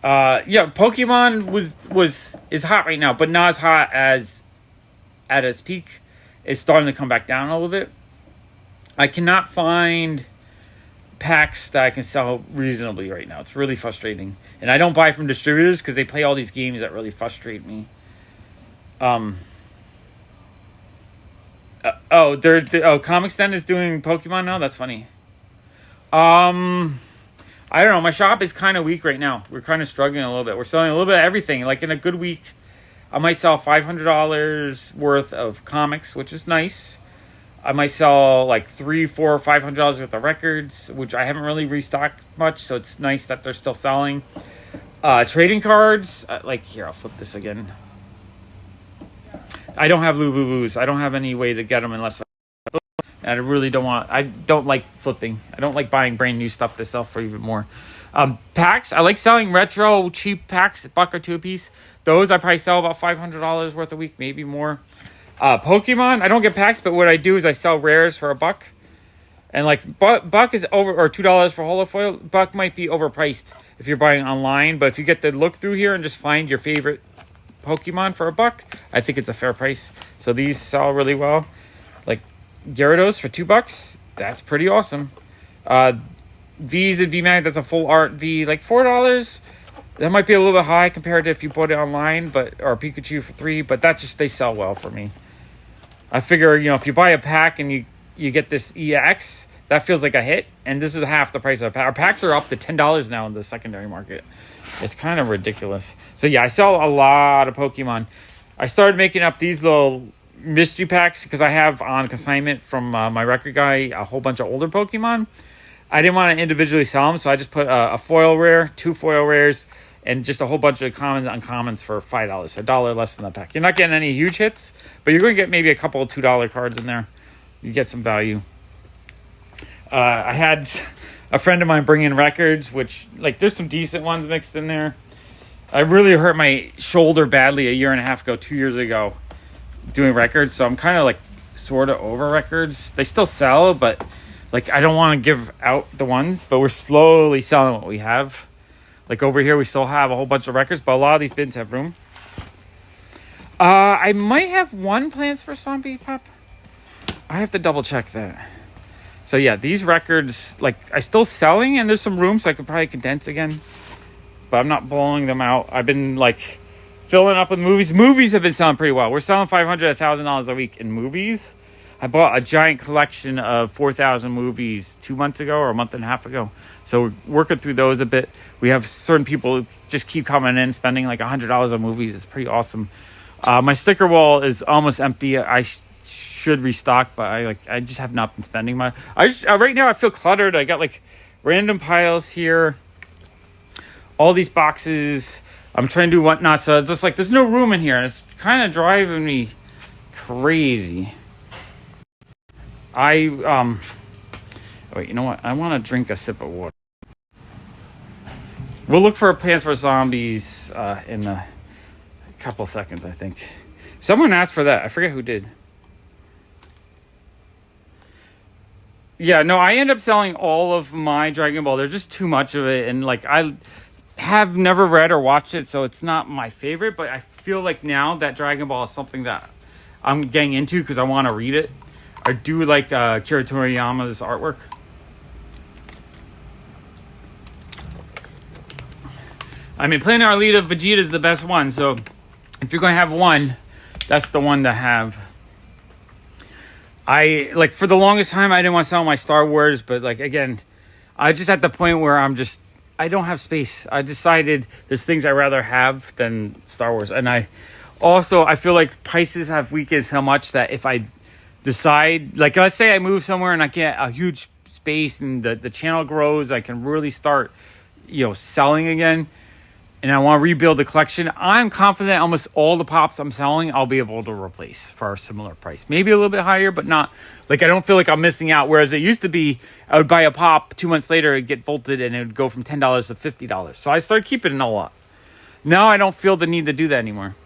Pokemon is hot right now, but not as hot as at its peak. It's starting to come back down a little bit. I cannot find packs that I can sell reasonably right now. It's really frustrating. And I don't buy from distributors because they play all these games that really frustrate me. Comic Stand is doing Pokemon now? That's funny. I don't know. My shop is kind of weak right now. We're kind of struggling a little bit. We're selling a little bit of everything. Like in a good week, I might sell $500 worth of comics, which is nice. I might sell like $300, $400, $500 worth of records, which I haven't really restocked much, so it's nice that they're still selling. Trading cards, here, I'll flip this again. I don't have Lububus. I don't have any way to get them unless I really don't want. I don't like flipping. I don't like buying brand new stuff to sell for even more. Packs. I like selling retro cheap packs, $1 or $2 a piece. Those I probably sell about $500 worth a week, maybe more. Pokemon. I don't get packs, but what I do is I sell rares for $1. And like buck is over, or $2 for holofoil. Buck might be overpriced if you're buying online, but if you get to look through here and just find your favorite Pokemon for $1, I think it's a fair price. So these sell really well. Like Gyarados for $2, that's pretty awesome. V's and VMAX, that's a full art V, like $4. That might be a little bit high compared to if you bought it online, or Pikachu for $3, but that just, they sell well for me. I figure, if you buy a pack and you get this EX, that feels like a hit, and this is half the price of a pack. Our packs are up to $10 now in the secondary market. It's kind of ridiculous. So yeah, I sell a lot of Pokemon. I started making up these little mystery packs because I have on consignment from my record guy a whole bunch of older Pokemon. I didn't want to individually sell them, so I just put a foil rare, 2 foil rares, and just a whole bunch of commons and uncommons for $5, so $1 less than the pack. You're not getting any huge hits, but you're going to get maybe a couple of $2 cards in there. You get some value. I had a friend of mine bring in records, which, like, there's some decent ones mixed in there. I really hurt my shoulder badly a year and a half ago, 2 years ago, doing records, so I'm kind of, like, sort of over records. They still sell, but, like, I don't want to give out the ones, but we're slowly selling what we have. Like, over here, we still have a whole bunch of records, but a lot of these bins have room. I might have one Plants vs. Zombie Pop. I have to double check that. So yeah, these records, like, I still selling, and there's some room, so I could probably condense again. But I'm not blowing them out. I've been, like, filling up with movies. Movies have been selling pretty well. We're selling $500, $1,000 a week in movies. I bought a giant collection of 4,000 movies 2 months ago or a month and a half ago. So we're working through those a bit. We have certain people who just keep coming in, spending like $100 on movies. It's pretty awesome. My sticker wall is almost empty. I should restock, but I just have not been spending my. Right now I feel cluttered. I got like random piles here, all these boxes. I'm trying to do whatnot, so it's just like there's no room in here, and it's kind of driving me crazy. Wait, you know what? I want to drink a sip of water. We'll look for Plants vs. Zombies in a couple seconds, I think. Someone asked for that. I forget who did. Yeah, no, I end up selling all of my Dragon Ball. There's just too much of it, and like I have never read or watched it, so it's not my favorite, but I feel like now that Dragon Ball is something that I'm getting into because I want to read it. I do like Akira Toriyama's artwork. I mean, Planet Arlita Vegeta is the best one, so if you're going to have one, that's the one to have. For the longest time, I didn't want to sell my Star Wars, but like, again, I just at the point where I don't have space. I decided there's things I'd rather have than Star Wars. And I feel like prices have weakened so much that if I decide, like, let's say I move somewhere and I get a huge space and the channel grows, I can really start, selling again. And I want to rebuild the collection. I'm confident almost all the pops I'm selling, I'll be able to replace for a similar price. Maybe a little bit higher, but not, like, I don't feel like I'm missing out. Whereas it used to be, I would buy a pop, 2 months later, it'd get vaulted and it would go from $10 to $50. So I started keeping it a lot. Now I don't feel the need to do that anymore.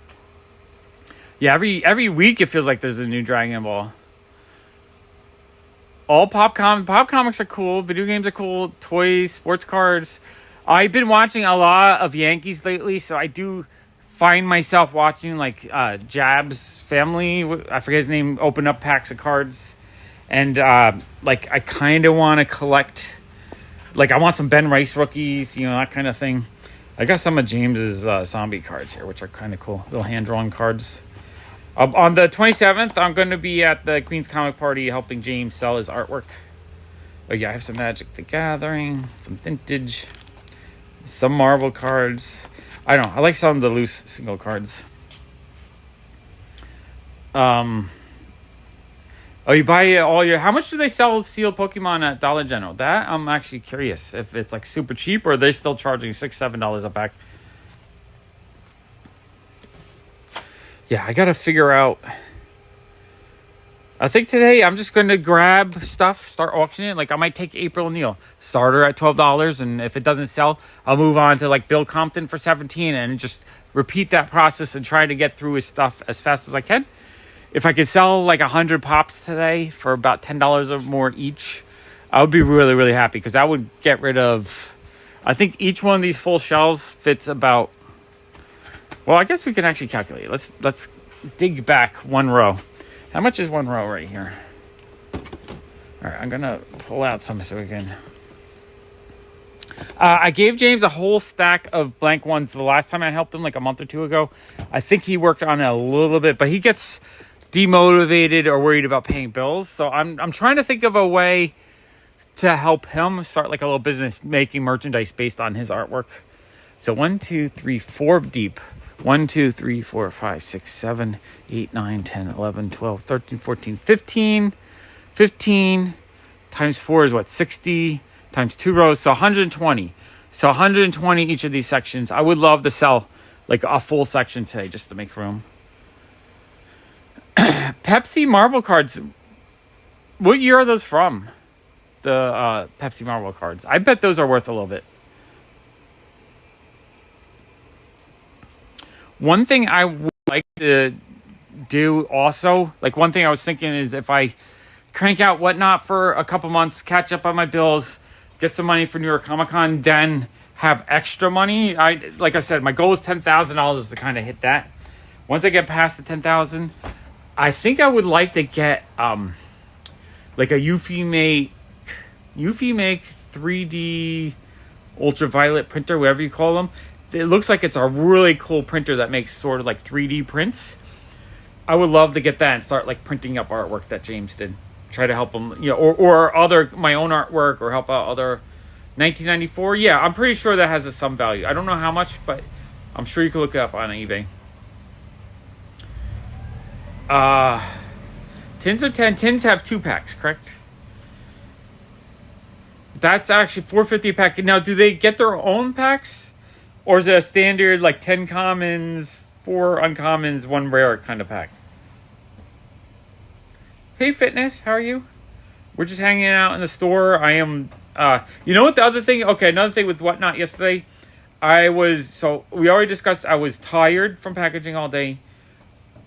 Yeah, every week it feels like there's a new Dragon Ball. All pop comics are cool. Video games are cool. Toys, sports cards. I've been watching a lot of Yankees lately, so I do find myself watching, like, Jab's family, I forget his name, open up packs of cards. And, I kind of want to collect, like, I want some Ben Rice rookies, that kind of thing. I got some of James's zombie cards here, which are kind of cool. Little hand-drawn cards. On the 27th, I'm going to be at the Queen's Comic Party helping James sell his artwork. But yeah, I have some Magic the Gathering, some vintage, some Marvel cards. I don't know. I like selling the loose single cards. You buy all your... How much do they sell sealed Pokemon at Dollar General? That, I'm actually curious. If it's, like, super cheap, or are they still charging $6-7 a pack? yeah, I gotta figure out. I think today I'm just going to grab stuff, start auctioning it. Like I might take April O'Neil, start her at $12, and if it doesn't sell, I'll move on to like Bill Compton for 17, and just repeat that process and try to get through his stuff as fast as I can. If I could sell like 100 pops today for about $10 or more each, I would be really, really happy, because that would get rid of. I think each one of these full shelves fits about. Well, I guess we can actually calculate. Let's dig back one row. How much is one row right here? All right, I'm gonna pull out some so we can. I gave James a whole stack of blank ones the last time I helped him, like a month or two ago. I think he worked on it a little bit, but he gets demotivated or worried about paying bills. So I'm trying to think of a way to help him start like a little business making merchandise based on his artwork. So 1, 2, 3, 4 deep. 1, 2, 3, 4, 5, 6, 7, 8, 9, 10, 11, 12, 13, 14, 15. 15 times 4 is what? 60 times 2 rows. So 120. So 120 each of these sections. I would love to sell like a full section today just to make room. Pepsi Marvel cards. What year are those from? The Pepsi Marvel cards. I bet those are worth a little bit. One thing I would like to do also, like one thing I was thinking is if I crank out Whatnot for a couple months, catch up on my bills, get some money for New York Comic Con, then have extra money. Like I said, my goal is $10,000 to kind of hit that. Once I get past the 10,000, I think I would like to get like a Eufy Make 3D ultraviolet printer, whatever you call them. It looks like it's a really cool printer that makes sort of like 3D prints. I would love to get that and start like printing up artwork that James did. Try to help him, or other my own artwork, or help out other 1994. Yeah, I'm pretty sure that has some value. I don't know how much, but I'm sure you can look it up on eBay. Tins are 10. Tins have 2 packs, correct? That's actually $4.50 a pack. Now, do they get their own packs? Or is it a standard, like 10 commons, 4 uncommons, 1 rare kind of pack? Hey, Fitness, how are you? We're just hanging out in the store. I am, you know what the other thing? Okay, another thing with Whatnot yesterday. We already discussed I was tired from packaging all day.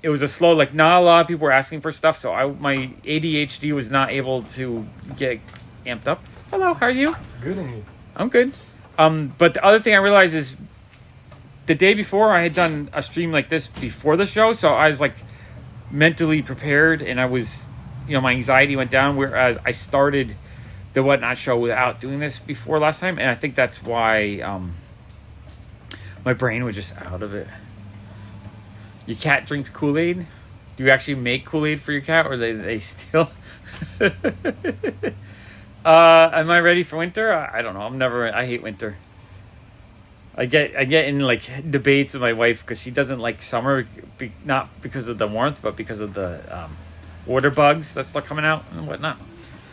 It was a slow, like not a lot of people were asking for stuff. So my ADHD was not able to get amped up. Hello, how are you? Good on you. I'm good. But the other thing I realized is the day before I had done a stream like this before the show. So I was like mentally prepared, and I was, my anxiety went down, whereas I started the Whatnot show without doing this before last time. And I think that's why my brain was just out of it. Your cat drinks Kool-Aid? Do you actually make Kool-Aid for your cat, or they still? Am I ready for winter? I don't know. I hate winter. I get in like debates with my wife because she doesn't like summer, not because of the warmth, but because of the water bugs that start coming out and whatnot.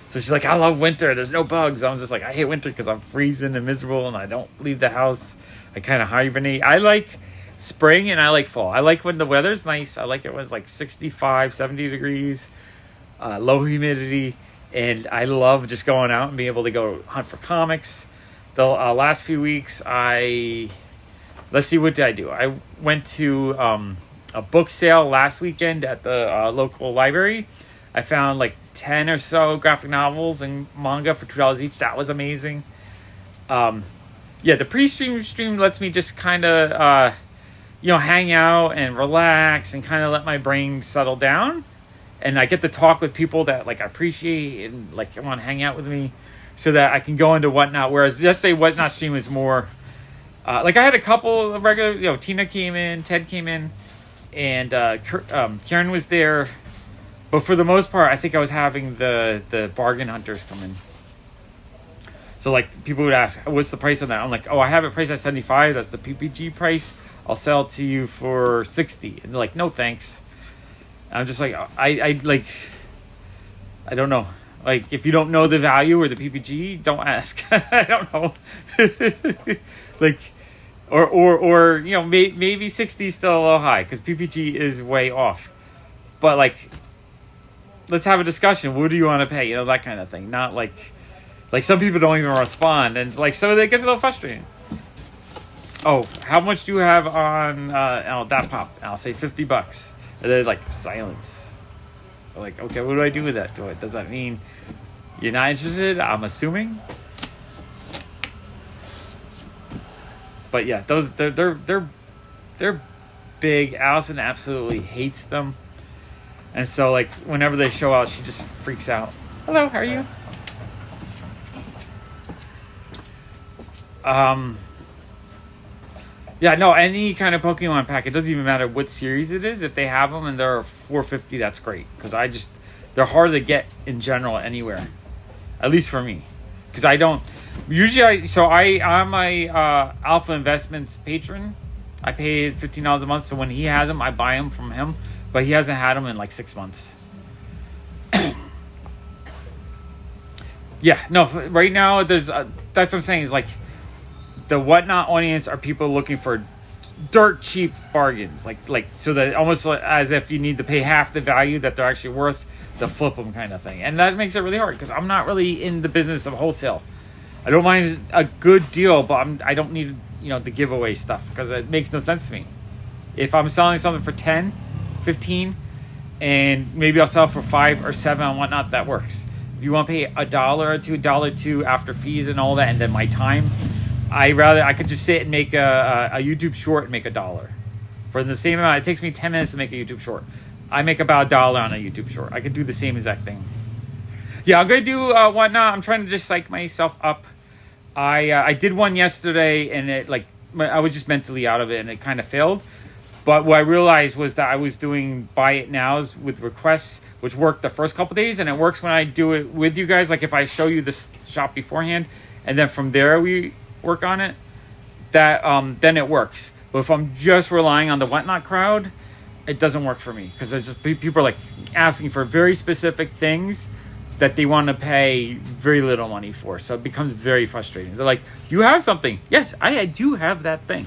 So she's like, I love winter. There's no bugs. I'm just like, I hate winter because I'm freezing and miserable and I don't leave the house. I kind of hibernate. I like spring and I like fall. I like when the weather's nice. I like it when it's like 65, 70 degrees, low humidity. And I love just going out and being able to go hunt for comics. The last few weeks, let's see, what did I do? I went to a book sale last weekend at the local library. I found like 10 or so graphic novels and manga for $2 each. That was amazing. The pre-stream lets me just kind of, hang out and relax and kind of let my brain settle down. And I get to talk with people that like I appreciate and like want to hang out with me, so that I can go into Whatnot. Whereas yesterday Whatnot stream was more like I had a couple of regular, Tina came in, Ted came in, and Karen was there. But for the most part, I think I was having the bargain hunters come in. So like people would ask, what's the price on that? I'm like, I have it priced at $75. That's the PPG price. I'll sell it to you for $60. And they're like, no thanks. I'm just like, I don't know. Like, if you don't know the value or the PPG, don't ask. I don't know. Like, or you know, maybe 60 is still a little high because PPG is way off. But like, let's have a discussion. What do you want to pay? You know, that kind of thing. Not like some people don't even respond, and it's like, so it gets a little frustrating. Oh, how much do you have on that pop? I'll say $50. And then like silence. Like, okay, what do I do with that? Does that mean you're not interested? I'm assuming. But yeah, those they're big. Allison absolutely hates them, and so like whenever they show out, she just freaks out. Hello, how are you? Yeah, no, any kind of Pokemon pack, it doesn't even matter what series it is. If they have them and they're $4.50, that's great. Because they're hard to get in general anywhere. At least for me. Because I don't, usually, I'm a Alpha Investments patron. I pay $15 a month, so when he has them, I buy them from him. But he hasn't had them in like 6 months. Yeah, no, right now, that's what I'm saying, is like, the Whatnot audience are people looking for dirt cheap bargains, like so that almost as if you need to pay half the value that they're actually worth to flip them, kind of thing. And that makes it really hard because I'm not really in the business of wholesale. I don't mind a good deal, but I don't need, you know, the giveaway stuff because it makes no sense to me. If I'm selling something for 10, 15, and maybe I'll sell for 5 or 7 on Whatnot, that works. If you want to pay $1 or $2 after fees and all that, and then my time, I could just sit and make a YouTube short and make $1 for the same amount. It takes me 10 minutes to make a YouTube short. I make about $1 on a YouTube short. I could do the same exact thing. Yeah, I'm gonna do Whatnot. I'm trying to just psych myself up. I did one yesterday and it I was just mentally out of it and it kind of failed. But what I realized was that I was doing buy it nows with requests, which worked the first couple days, and it works when I do it with you guys. Like if I show you the shop beforehand, and then from there we work on it, that then it works. But if I'm just relying on the Whatnot crowd, it doesn't work for me because there's just people are like asking for very specific things that they want to pay very little money for, so it becomes very frustrating. They're like, "Do you have something?" Yes, I do have that thing,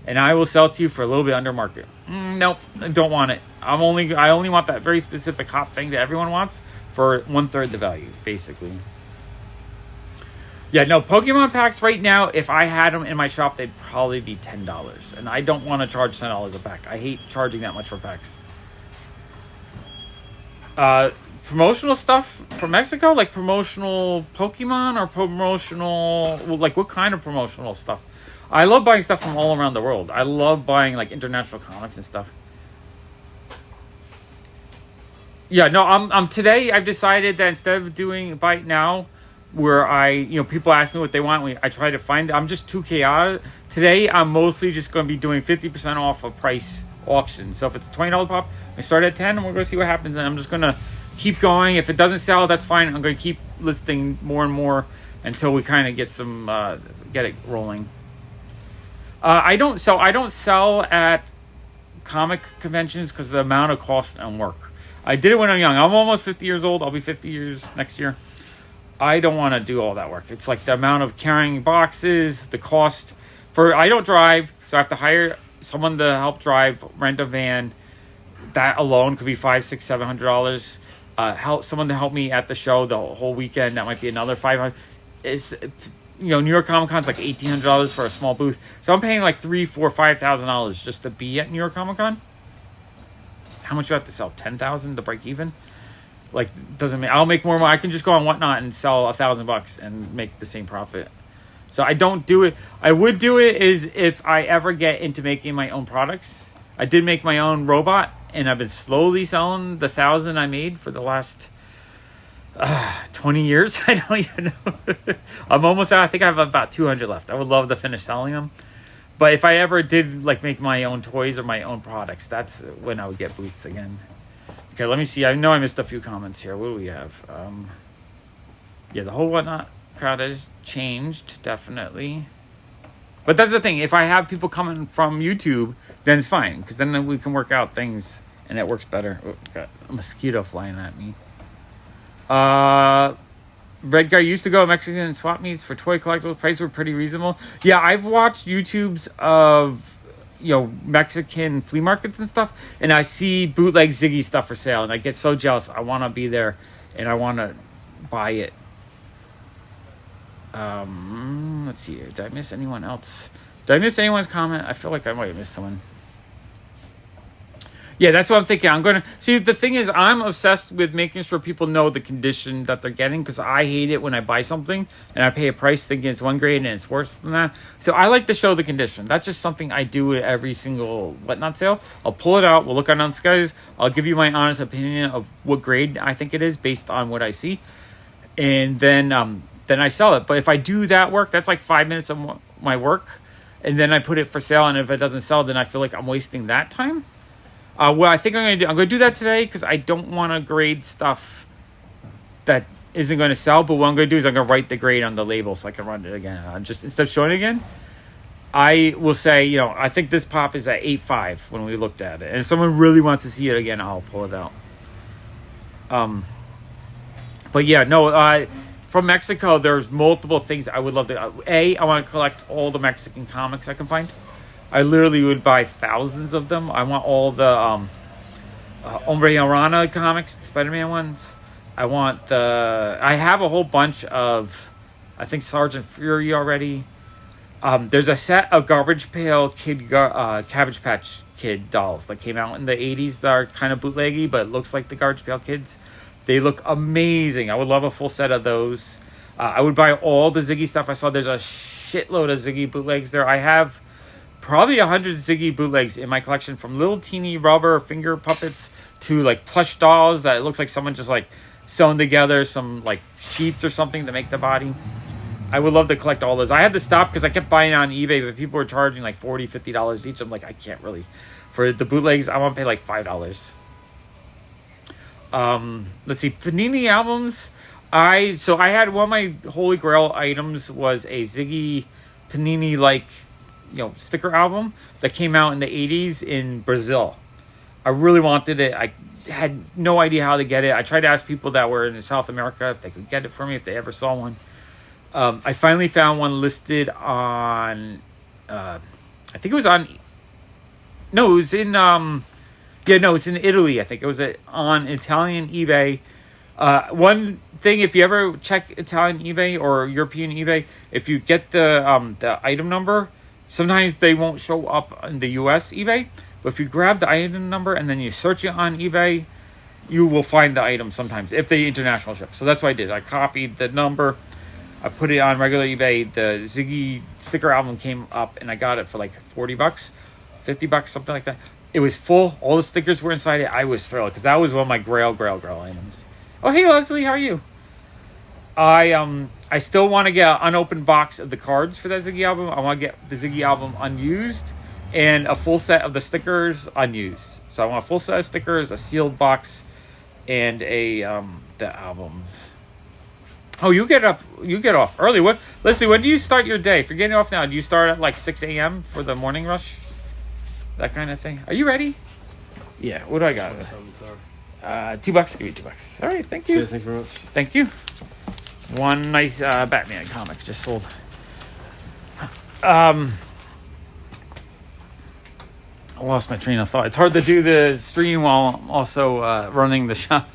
and I will sell it to you for a little bit under market. Nope, I don't want it. I only want that very specific hot thing that everyone wants for 1/3 the value, basically. Yeah, no, Pokemon packs right now, if I had them in my shop, they'd probably be $10. And I don't want to charge $10 a pack. I hate charging that much for packs. Promotional stuff from Mexico? Like promotional Pokemon or promotional... Like what kind of promotional stuff? I love buying stuff from all around the world. I love buying like international comics and stuff. Yeah, no, I'm today I've decided that instead of doing buy it now, where people ask me what they want, I try to find it. I'm just too chaotic. Today, I'm mostly just going to be doing 50% off a price auction. So if it's a $20 pop, I start at 10 and we're going to see what happens. And I'm just going to keep going. If it doesn't sell, that's fine. I'm going to keep listing more and more until we kind of get get it rolling. I don't sell at comic conventions because of the amount of cost and work. I did it when I'm young. I'm almost 50 years old. I'll be 50 years next year. I don't want to do all that work. It's like the amount of carrying boxes, the cost I don't drive, so I have to hire someone to help drive, rent a van. That alone could be $500, $600, $700. Someone to help me at the show the whole weekend. That might be another $500. New York Comic Con's like $1,800 for a small booth. So I'm paying like $3,000, $4,000, $5,000 just to be at New York Comic Con. How much do I have to sell? $10,000 to break even? Like, doesn't make. I'll make more money. I can just go on Whatnot and sell $1,000 and make the same profit. So I don't do it. I would do it is if I ever get into making my own products. I did make my own robot, and I've been slowly selling the 1,000 I made for the last 20 years. I don't even know. I'm almost out. I think I have about 200 left. I would love to finish selling them. But if I ever did like make my own toys or my own products, that's when I would get booths again. Okay, let me see. I know I missed a few comments here. What do we have? Yeah, the whole Whatnot crowd has changed, definitely. But that's the thing. If I have people coming from YouTube, then it's fine. Because then we can work out things and it works better. Oh, got a mosquito flying at me. Red Guy used to go to Mexican swap meets for toy collectibles. Prices were pretty reasonable. Yeah, I've watched YouTubes of, Mexican flea markets and stuff, and I see bootleg Ziggy stuff for sale, and I get so jealous. I want to be there, and I want to buy it. Let's see here. Did I miss anyone else? Did I miss anyone's comment? I feel like I might have missed someone. Yeah, that's what I'm thinking. I'm going to... See, the thing is, I'm obsessed with making sure people know the condition that they're getting, because I hate it when I buy something and I pay a price thinking it's one grade and it's worse than that. So I like to show the condition. That's just something I do at every single whatnot sale. I'll pull it out. We'll look on Skies. I'll give you my honest opinion of what grade I think it is based on what I see. And then I sell it. But if I do that work, that's like 5 minutes of my work. And then I put it for sale. And if it doesn't sell, then I feel like I'm wasting that time. What I think I'm going to do that today, because I don't want to grade stuff that isn't going to sell. But what I'm going to do is I'm going to write the grade on the label so I can run it again. Just instead of showing it again, I will say, I think this pop is at 8.5 when we looked at it. And if someone really wants to see it again, I'll pull it out. But yeah, no, from Mexico, there's multiple things I would love to... I want to collect all the Mexican comics I can find. I literally would buy thousands of them. I want all the Hombre Arana comics, the Spider-Man ones. I have a whole bunch of, I think, Sergeant Fury already. There's a set of Garbage Pail Cabbage Patch Kid dolls that came out in the 80s that are kind of bootleggy, but it looks like the Garbage Pail Kids. They look amazing. I would love a full set of those. I would buy all the Ziggy stuff I saw. There's a shitload of Ziggy bootlegs there. I have probably 100 Ziggy bootlegs in my collection, from little teeny rubber finger puppets to like plush dolls that it looks like someone just like sewn together some like sheets or something to make the body. I would love to collect all those. I had to stop because I kept buying on eBay, but people were charging like $40, $50 each. I'm like, I can't really. For the bootlegs, I want to pay like $5. Let's see, Panini albums. I had one of my Holy Grail items was a Ziggy Panini sticker album that came out in the 80s in Brazil. I really wanted it. I had no idea how to get it. I tried to ask people that were in South America if they could get it for me, if they ever saw one. I finally found one listed on I think it was on it's in Italy. I think it was on Italian eBay. One thing, if you ever check Italian eBay or European eBay, if you get the item number, sometimes they won't show up in the US eBay, but if you grab the item number and then you search it on eBay, you will find the item sometimes, if they international ship. So that's what I did. I copied the number, I put it on regular eBay, the Ziggy sticker album came up, and I got it for like $40, $50, something like that. It was full. All the stickers were inside it. I was thrilled, because that was one of my Grail items. Oh, hey, Leslie, how are you? I still want to get an unopened box of the cards for that Ziggy album. I want to get the Ziggy album unused and a full set of the stickers unused. So I want a full set of stickers, a sealed box, and the albums. Oh, you get off early. What? Leslie, when do you start your day? If you're getting off now, do you start at like 6 a.m. for the morning rush? That kind of thing. Are you ready? Yeah. What do I got? $2. Give me $2. All right. Thank you. Thank you very much. Thank you. One nice Batman comic just sold. I lost my train of thought. It's hard to do the stream while I'm also running the shop.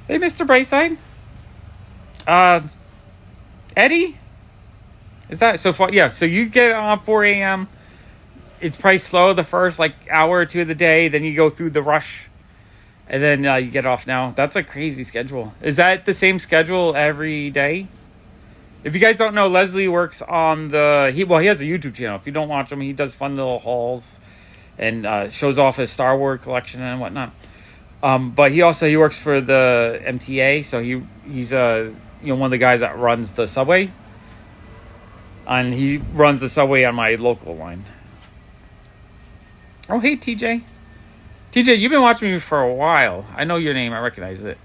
Hey, Mr. Brightside. Eddie? Is that so far? Yeah, so you get on 4 a.m. It's probably slow the first hour or two of the day. Then you go through the rush. And then you get off now. That's a crazy schedule. Is that the same schedule every day? If you guys don't know, Leslie works on he has a YouTube channel. If you don't watch him, he does fun little hauls and shows off his Star Wars collection and whatnot. But he works for the MTA, so he's one of the guys that runs the subway. And he runs the subway on my local line. Oh, hey, TJ. TJ, you've been watching me for a while. I know your name. I recognize it.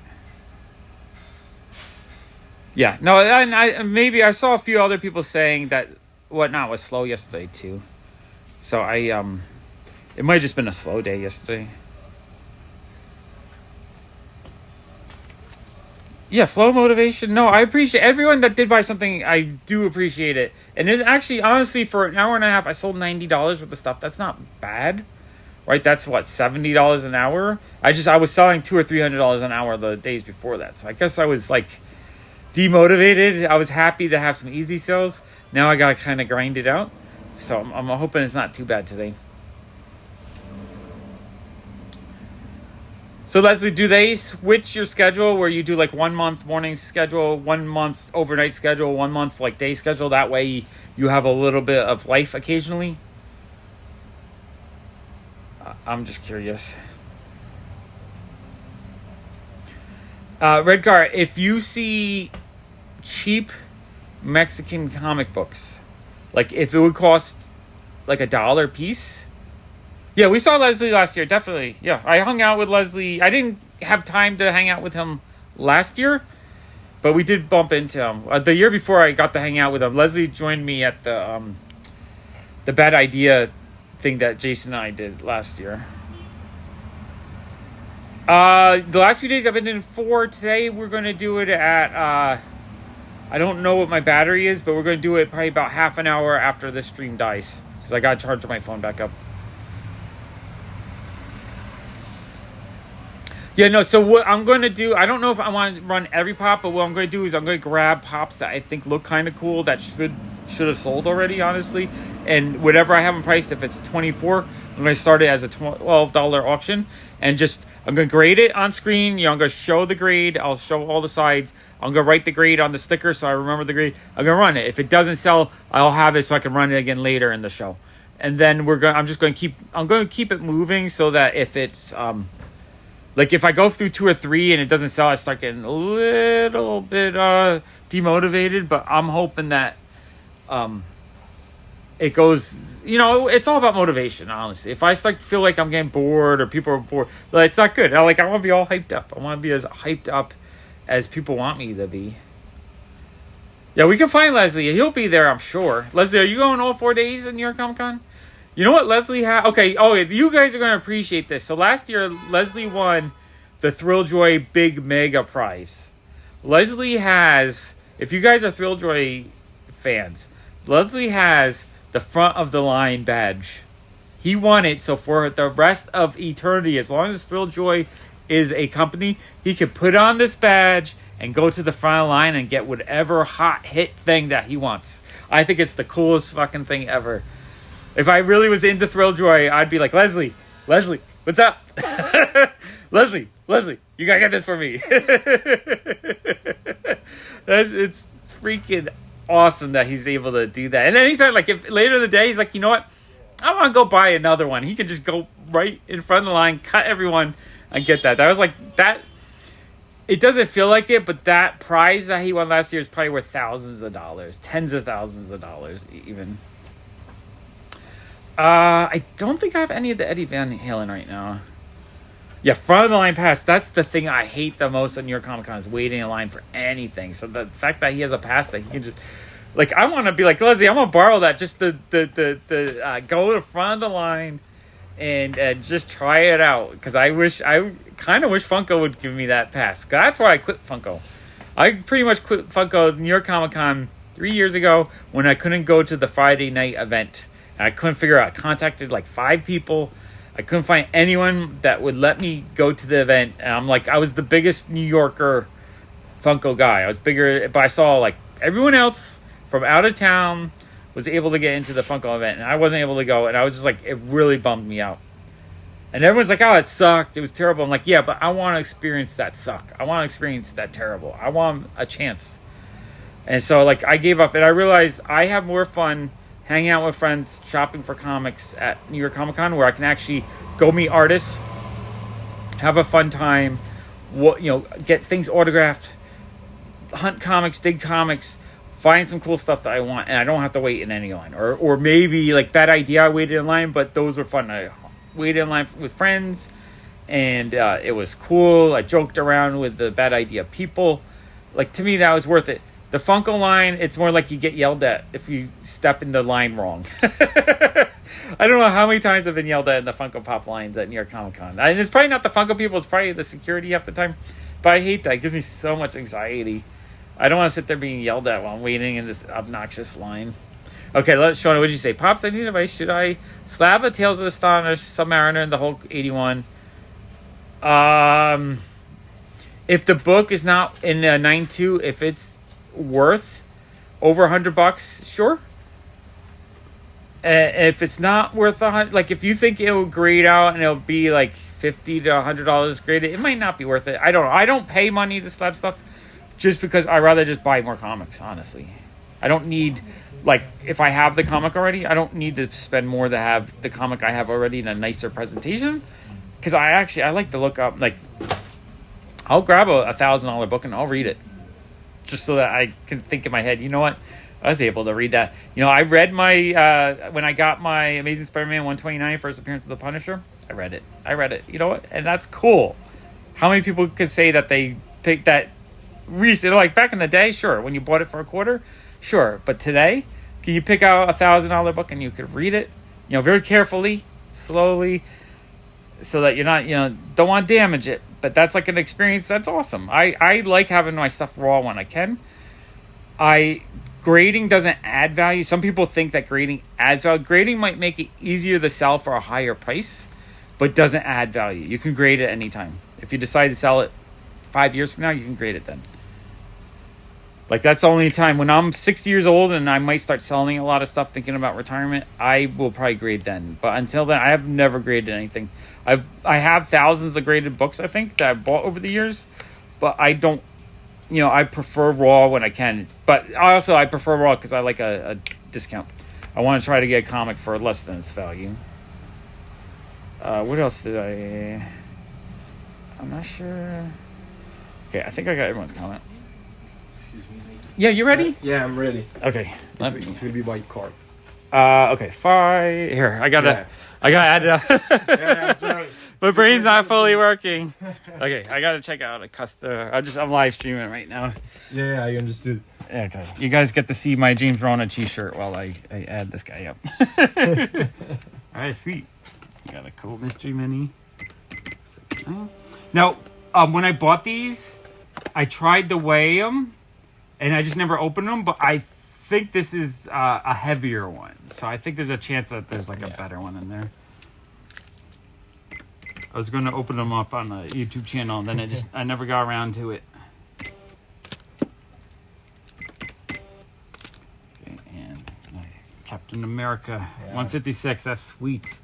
Yeah. No, maybe I saw a few other people saying that Whatnot was slow yesterday, too. So it might have just been a slow day yesterday. Yeah, flow motivation. No, I appreciate everyone that did buy something. I do appreciate it. And it's actually, honestly, for an hour and a half, I sold $90 worth of stuff. That's not bad, right? That's what, $70 an hour. I was selling $200 or $300 an hour the days before that. So I guess I was like demotivated. I was happy to have some easy sales. Now I gotta kind of grind it out. So I'm hoping it's not too bad today. So Leslie, do they switch your schedule where you do like 1 month morning schedule, 1 month overnight schedule, 1 month like day schedule? That way you have a little bit of life occasionally? I'm just curious. Redcar, if you see cheap Mexican comic books, like if it would cost like $1 a piece. Yeah, we saw Leslie last year, definitely. Yeah, I hung out with Leslie. I didn't have time to hang out with him last year, but we did bump into him. The year before I got to hang out with him, Leslie joined me at the Bad Idea thing that Jason and I did last year. The last few days I've been doing 4. Today we're going to do it at, I don't know what my battery is, but we're going to do it probably about half an hour after this stream dies, because I got to charge my phone back up. Yeah, no, so what I'm going to do, I don't know if I want to run every pop, but what I'm going to do is I'm going to grab pops that I think look kind of cool that should have sold already, honestly. And whatever I have them priced, if it's 24, I'm going to start it as a $12 auction. And just, I'm going to grade it on screen. You know, I'm going to show the grade. I'll show all the sides. I'm going to write the grade on the sticker so I remember the grade. I'm going to run it. If it doesn't sell, I'll have it so I can run it again later in the show. And then I'm going to keep it moving so that if it's, like if I go through 2 or 3 and it doesn't sell, I start getting a little bit demotivated. But I'm hoping that it goes, you know, it's all about motivation, honestly. If I start to feel like I'm getting bored or people are bored, well, it's not good. I want to be all hyped up. I want to be as hyped up as people want me to be. Yeah, we can find Leslie. He'll be there, I'm sure. Leslie, are you going all 4 days in New York Comic Con? You know what Leslie had? Okay, you guys are going to appreciate this. So last year, Leslie won the Thrilljoy Big Mega Prize. Leslie has, if you guys are Thrilljoy fans, Leslie has the front of the line badge. He won it, so for the rest of eternity, as long as Thrilljoy is a company, he can put on this badge and go to the front of the line and get whatever hot hit thing that he wants. I think it's the coolest fucking thing ever. If I really was into Thrilljoy, I'd be like, Leslie, what's up? Leslie, you gotta get this for me. It's freaking awesome that he's able to do that. And anytime, like if later in the day, he's like, you know what? I want to go buy another one. He can just go right in front of the line, cut everyone, and get that. That was like that. It doesn't feel like it, but that prize that he won last year is probably worth thousands of dollars, tens of thousands of dollars, even. I don't think I have any of the Eddie Van Halen right now. Yeah, front of the line pass. That's the thing I hate the most at New York Comic Con is waiting in line for anything. So the fact that he has a pass that he can just, like, I want to be like, Leslie, I'm gonna borrow that just to go to the front of the line and just try it out, because I kind of wish Funko would give me that pass. That's why I quit Funko. I pretty much quit Funko New York Comic Con 3 years ago when I couldn't go to the Friday night event. I couldn't figure out. I contacted like 5 people. I couldn't find anyone that would let me go to the event. And I'm like, I was the biggest New Yorker Funko guy. I was bigger, but I saw like everyone else from out of town was able to get into the Funko event, and I wasn't able to go. And I was just like, it really bummed me out. And everyone's like, oh, it sucked. It was terrible. I'm like, yeah, but I want to experience that suck. I want to experience that terrible. I want a chance. And so like I gave up, and I realized I have more fun hanging out with friends, shopping for comics at New York Comic Con, where I can actually go meet artists, have a fun time, get things autographed, hunt comics, dig comics, find some cool stuff that I want, and I don't have to wait in any line. Or maybe, like, Bad Idea, I waited in line, but those were fun. I waited in line with friends, and it was cool. I joked around with the Bad Idea people. Like, to me, that was worth it. The Funko line, it's more like you get yelled at if you step in the line wrong. I don't know how many times I've been yelled at in the Funko Pop lines at New York Comic Con. And it's probably not the Funko people, it's probably the security half the time. But But I hate that. It gives me so much anxiety. I don't want to sit there being yelled at while I'm waiting in this obnoxious line. Okay, Shona, what did you say? Pops, I need advice. Should I slab a Tales of the Astonished, Submariner, and the Hulk 81? If the book is not in a 9.2, if it's worth over $100, sure. If it's not worth $100, like if you think it will grade out and it'll be like $50 to $100 graded, it might not be worth it. I don't know. I don't pay money to slab stuff just because I'd rather just buy more comics, honestly. I don't need, like, if I have the comic already, I don't need to spend more to have the comic I have already in a nicer presentation. Because I like to look up, like, I'll grab a $1,000 book and I'll read it. Just so that I can think in my head, you know what? I was able to read that. You know, I read my, when I got my Amazing Spider-Man 129 first appearance of the Punisher, I read it. You know what? And that's cool. How many people could say that they picked that recent, like back in the day? Sure. When you bought it for a quarter? Sure. But today, can you pick out a $1,000 book and you could read it, you know, very carefully, slowly, so that you're not, you know, don't want to damage it. But that's like an experience that's awesome. I like having my stuff raw when I can. Grading doesn't add value. Some people think that grading adds value. Grading might make it easier to sell for a higher price, but doesn't add value. You can grade it anytime. If you decide to sell it 5 years from now, you can grade it then. Like, that's the only time. When I'm 60 years old and I might start selling a lot of stuff, thinking about retirement, I will probably grade then. But until then, I have never graded anything. I have thousands of graded books, I think, that I've bought over the years. But I don't, you know, I prefer raw when I can. But I prefer raw because I like a discount. I want to try to get a comic for less than its value. What else did I'm not sure. Okay, I think I got everyone's comment. Excuse me. Yeah, you ready? Yeah, I'm ready. Okay. It will be by card. Okay, fine. Here, I gotta add it up. Yeah, I'm sorry. My brain's not fully working. Okay, I gotta check out a custom. I'm live streaming right now. Yeah, I understood. Okay, you guys get to see my James Rona t-shirt while I add this guy up. All right, sweet. Got a cool mystery mini. Now, when I bought these, I tried to weigh them, and I just never opened them. But I think this is a heavier one, so I think there's a chance that there's like a better one in there. I was going to open them up on the YouTube channel, and then I never got around to it. Okay, and Captain America 156. That's sweet.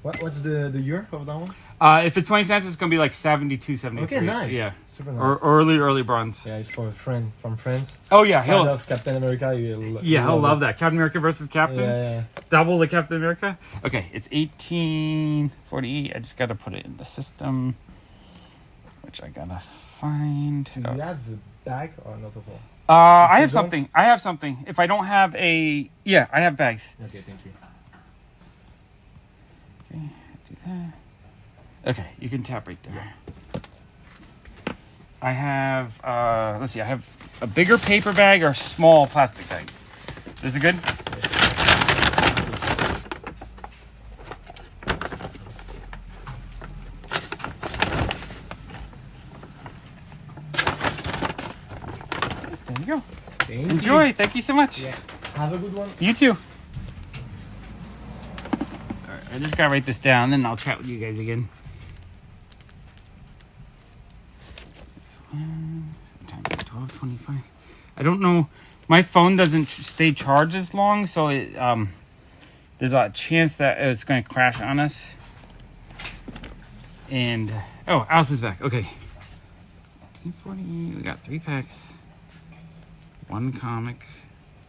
What's the year of that one? If it's 20 cents, it's gonna be like 72, 73. Okay, nice. Yeah, Super nice. or early bronze. Yeah, it's for a friend from France. Oh yeah, I he'll love Captain America. he'll love that. Captain America versus Captain. Yeah. Double the Captain America. Okay, it's 1848. I just gotta put it in the system, which I gotta find. Do you have the bag or not at all? I have something. If I don't have I have bags. Okay, thank you. Okay, do that. Okay, you can tap right there. I have, let's see, I have a bigger paper bag or a small plastic bag. Is it good? There you go. Enjoy. Thank you so much. Yeah. Have a good one. You too. All right, I just gotta write this down, then I'll chat with you guys again. This one, sometime 12:25. I don't know. My phone doesn't stay charged as long, so it there's a chance that it's going to crash on us. And Alice is back. Okay. 1940. We got 3 packs. 1 comic.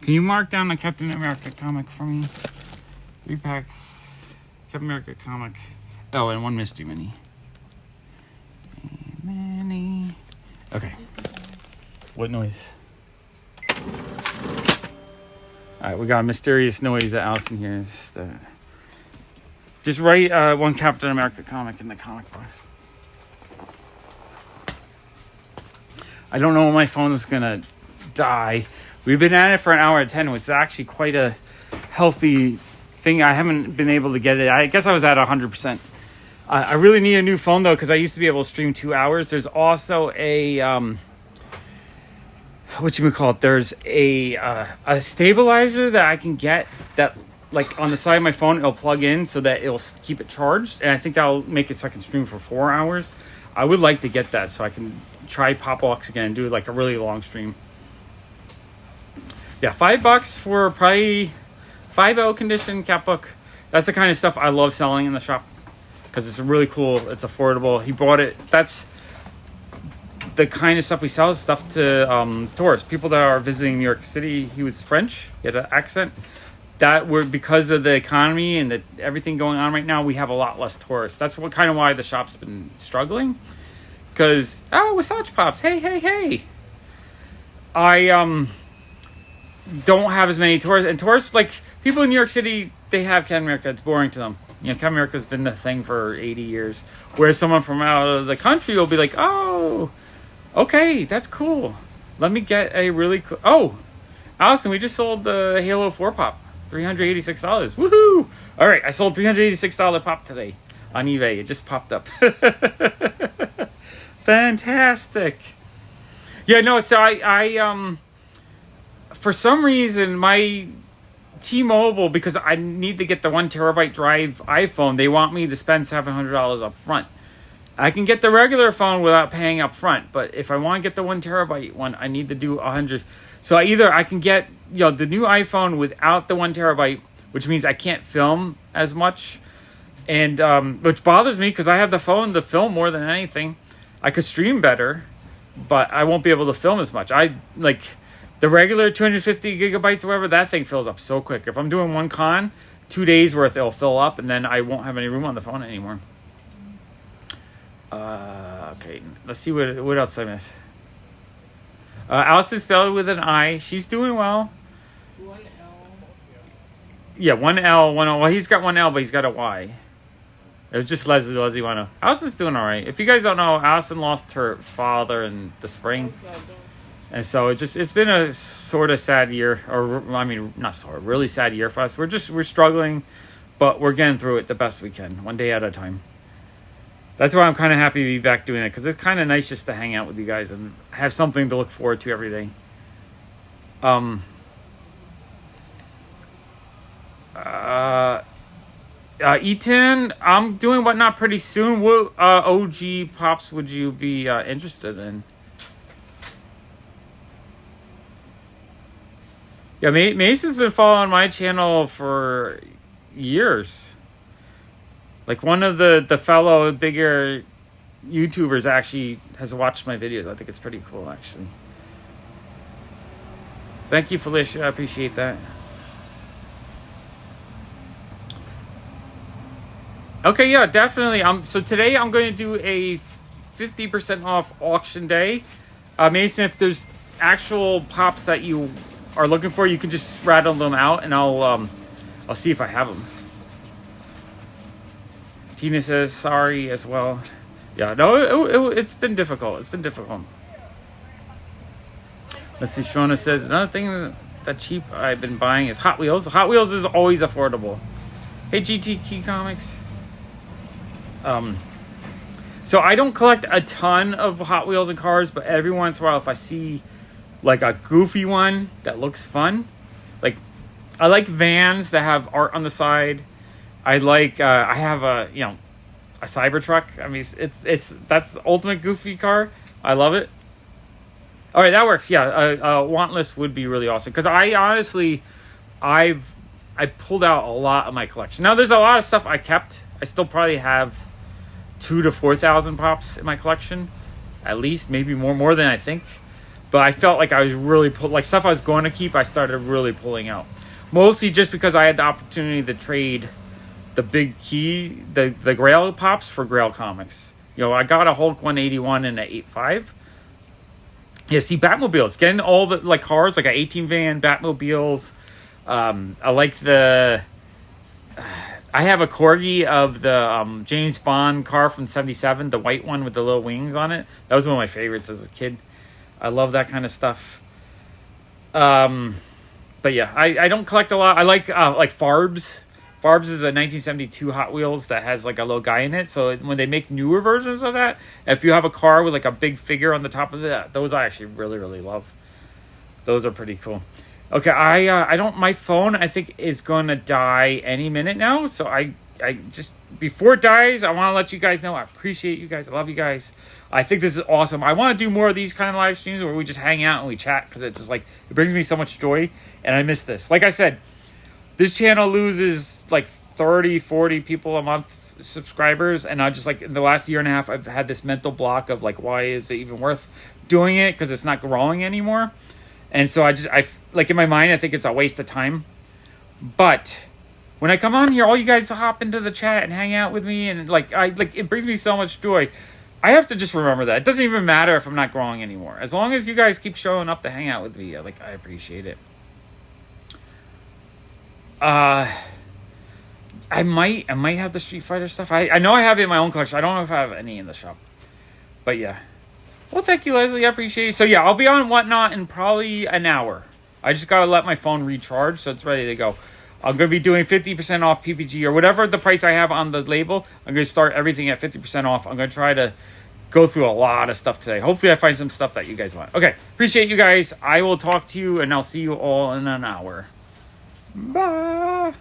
Can you mark down a Captain America comic for me? 3 packs. Captain America comic. Oh, and 1 mystery mini. Mini. Okay. What noise? Alright, we got a mysterious noise that Allison hears. Just write 1 Captain America comic in the comic box. I don't know when my phone is gonna die. We've been at it for an hour and 10, which is actually quite a healthy thing. I haven't been able to get it. I guess I was at 100%. I really need a new phone though, because I used to be able to stream 2 hours. There's also a what you would call it. There's a stabilizer that I can get that like on the side of my phone. It'll plug in so that it'll keep it charged, and I think that'll make it so I can stream for 4 hours. I would like to get that so I can try Pop Walks again and do like a really long stream. Yeah, $5 for probably 5.0 condition cat book. That's the kind of stuff I love selling in the shop because it's really cool. It's affordable. He bought it. That's the kind of stuff we sell, stuff to tourists, people that are visiting New York City. He was French. He had an accent. That were because of the economy and everything going on right now, we have a lot less tourists. That's what kind of why the shop's been struggling. Because Wasatch Pops, hey, I don't have as many tourists. And tourists, like people in New York City, they have Captain America. It's boring to them. You know, Captain America's been the thing for 80 years. Whereas someone from out of the country will be like, oh, okay, that's cool. Let me get a really cool. Oh, Allison, we just sold the Halo 4 pop. $386. Woohoo! All right, I sold $386 pop today on eBay. It just popped up. Fantastic. Yeah, no, so I for some reason my T-Mobile, because I need to get the 1 terabyte drive iPhone, they want me to spend $700 up front. I can get the regular phone without paying up front, but if I want to get the 1 terabyte one, I need to do 100. So I can get the new iPhone without the 1 terabyte, which means I can't film as much, and which bothers me because I have the phone to film more than anything. I could stream better, but I won't be able to film as much. I like the regular 250 gigabytes or whatever, that thing fills up so quick. If I'm doing one con, 2 days worth, it'll fill up, and then I won't have any room on the phone anymore. Okay, let's see what else I miss. Allison spelled it with an I. She's doing well. 1L. Yeah, 1L, 1L. Well, he's got 1L, but he's got a Y. It was just Leslie 1L. Allison's doing all right. If you guys don't know, Allison lost her father in the spring. And so it's been a sort of sad year. Or, I mean, not sort of, really sad year for us. We're struggling, but we're getting through it the best we can, one day at a time. That's why I'm kind of happy to be back doing it, because it's kind of nice just to hang out with you guys and have something to look forward to every day. Eaton, I'm doing Whatnot pretty soon. What OG Pops would you be interested in? Yeah, Mason's been following my channel for years. Like one of the fellow bigger YouTubers actually has watched my videos. I think it's pretty cool, actually. Thank you, Felicia. I appreciate that. Okay, yeah, definitely. So today I'm going to do a 50% off auction day. Mason, if there's actual pops that you are looking for, you can just rattle them out, and I'll see if I have them. Tina says sorry as well. Yeah, no, it's been difficult. It's been difficult. Let's see. Shona says another thing that cheap I've been buying is Hot Wheels. Hot Wheels is always affordable. Hey, GT Key Comics. So I don't collect a ton of Hot Wheels and cars, but every once in a while, if I see like a goofy one that looks fun, like I like vans that have art on the side. I like I have a Cybertruck. I mean that's the ultimate goofy car. I love it. All right, that works. Yeah, want list would be really awesome because I honestly I pulled out a lot of my collection. Now there's a lot of stuff I kept. I still probably have 2,000 to 4,000 pops in my collection, at least, maybe more than I think. But I felt like I was really stuff I was going to keep. I started really pulling out, mostly just because I had the opportunity to trade the big key, the Grail pops for Grail comics. I got a Hulk 181 and an 85. Yeah, see, Batmobiles, getting all the cars, like an 18 van, Batmobiles. I like the. I have a corgi of the James Bond car from '77, the white one with the little wings on it. That was one of my favorites as a kid. I love that kind of stuff. But yeah, I don't collect a lot. I like Farbs. Barb's is a 1972 Hot Wheels that has like a little guy in it. So when they make newer versions of that, if you have a car with like a big figure on the top of it, those I actually really, really love. Those are pretty cool. Okay, I don't. My phone I think is gonna die any minute now. So I just before it dies, I want to let you guys know I appreciate you guys. I love you guys. I think this is awesome. I want to do more of these kind of live streams where we just hang out and we chat because it just like it brings me so much joy, and I miss this. Like I said, this channel loses like 30, 40 people a month subscribers, and I just like in the last year and a half I've had this mental block of like, why is it even worth doing it? Because it's not growing anymore. And so I like in my mind, I think it's a waste of time. But when I come on here, all you guys hop into the chat and hang out with me, and like it brings me so much joy. I have to just remember that. It doesn't even matter if I'm not growing anymore. As long as you guys keep showing up to hang out with me, like I appreciate it. I might have the Street Fighter stuff. I know I have it in my own collection. I don't know if I have any in the shop. But yeah. Well, thank you, Leslie. I appreciate it. So, yeah, I'll be on Whatnot in probably an hour. I just got to let my phone recharge, so it's ready to go. I'm going to be doing 50% off PPG or whatever the price I have on the label. I'm going to start everything at 50% off. I'm going to try to go through a lot of stuff today. Hopefully, I find some stuff that you guys want. Okay, appreciate you guys. I will talk to you, and I'll see you all in an hour. Bye.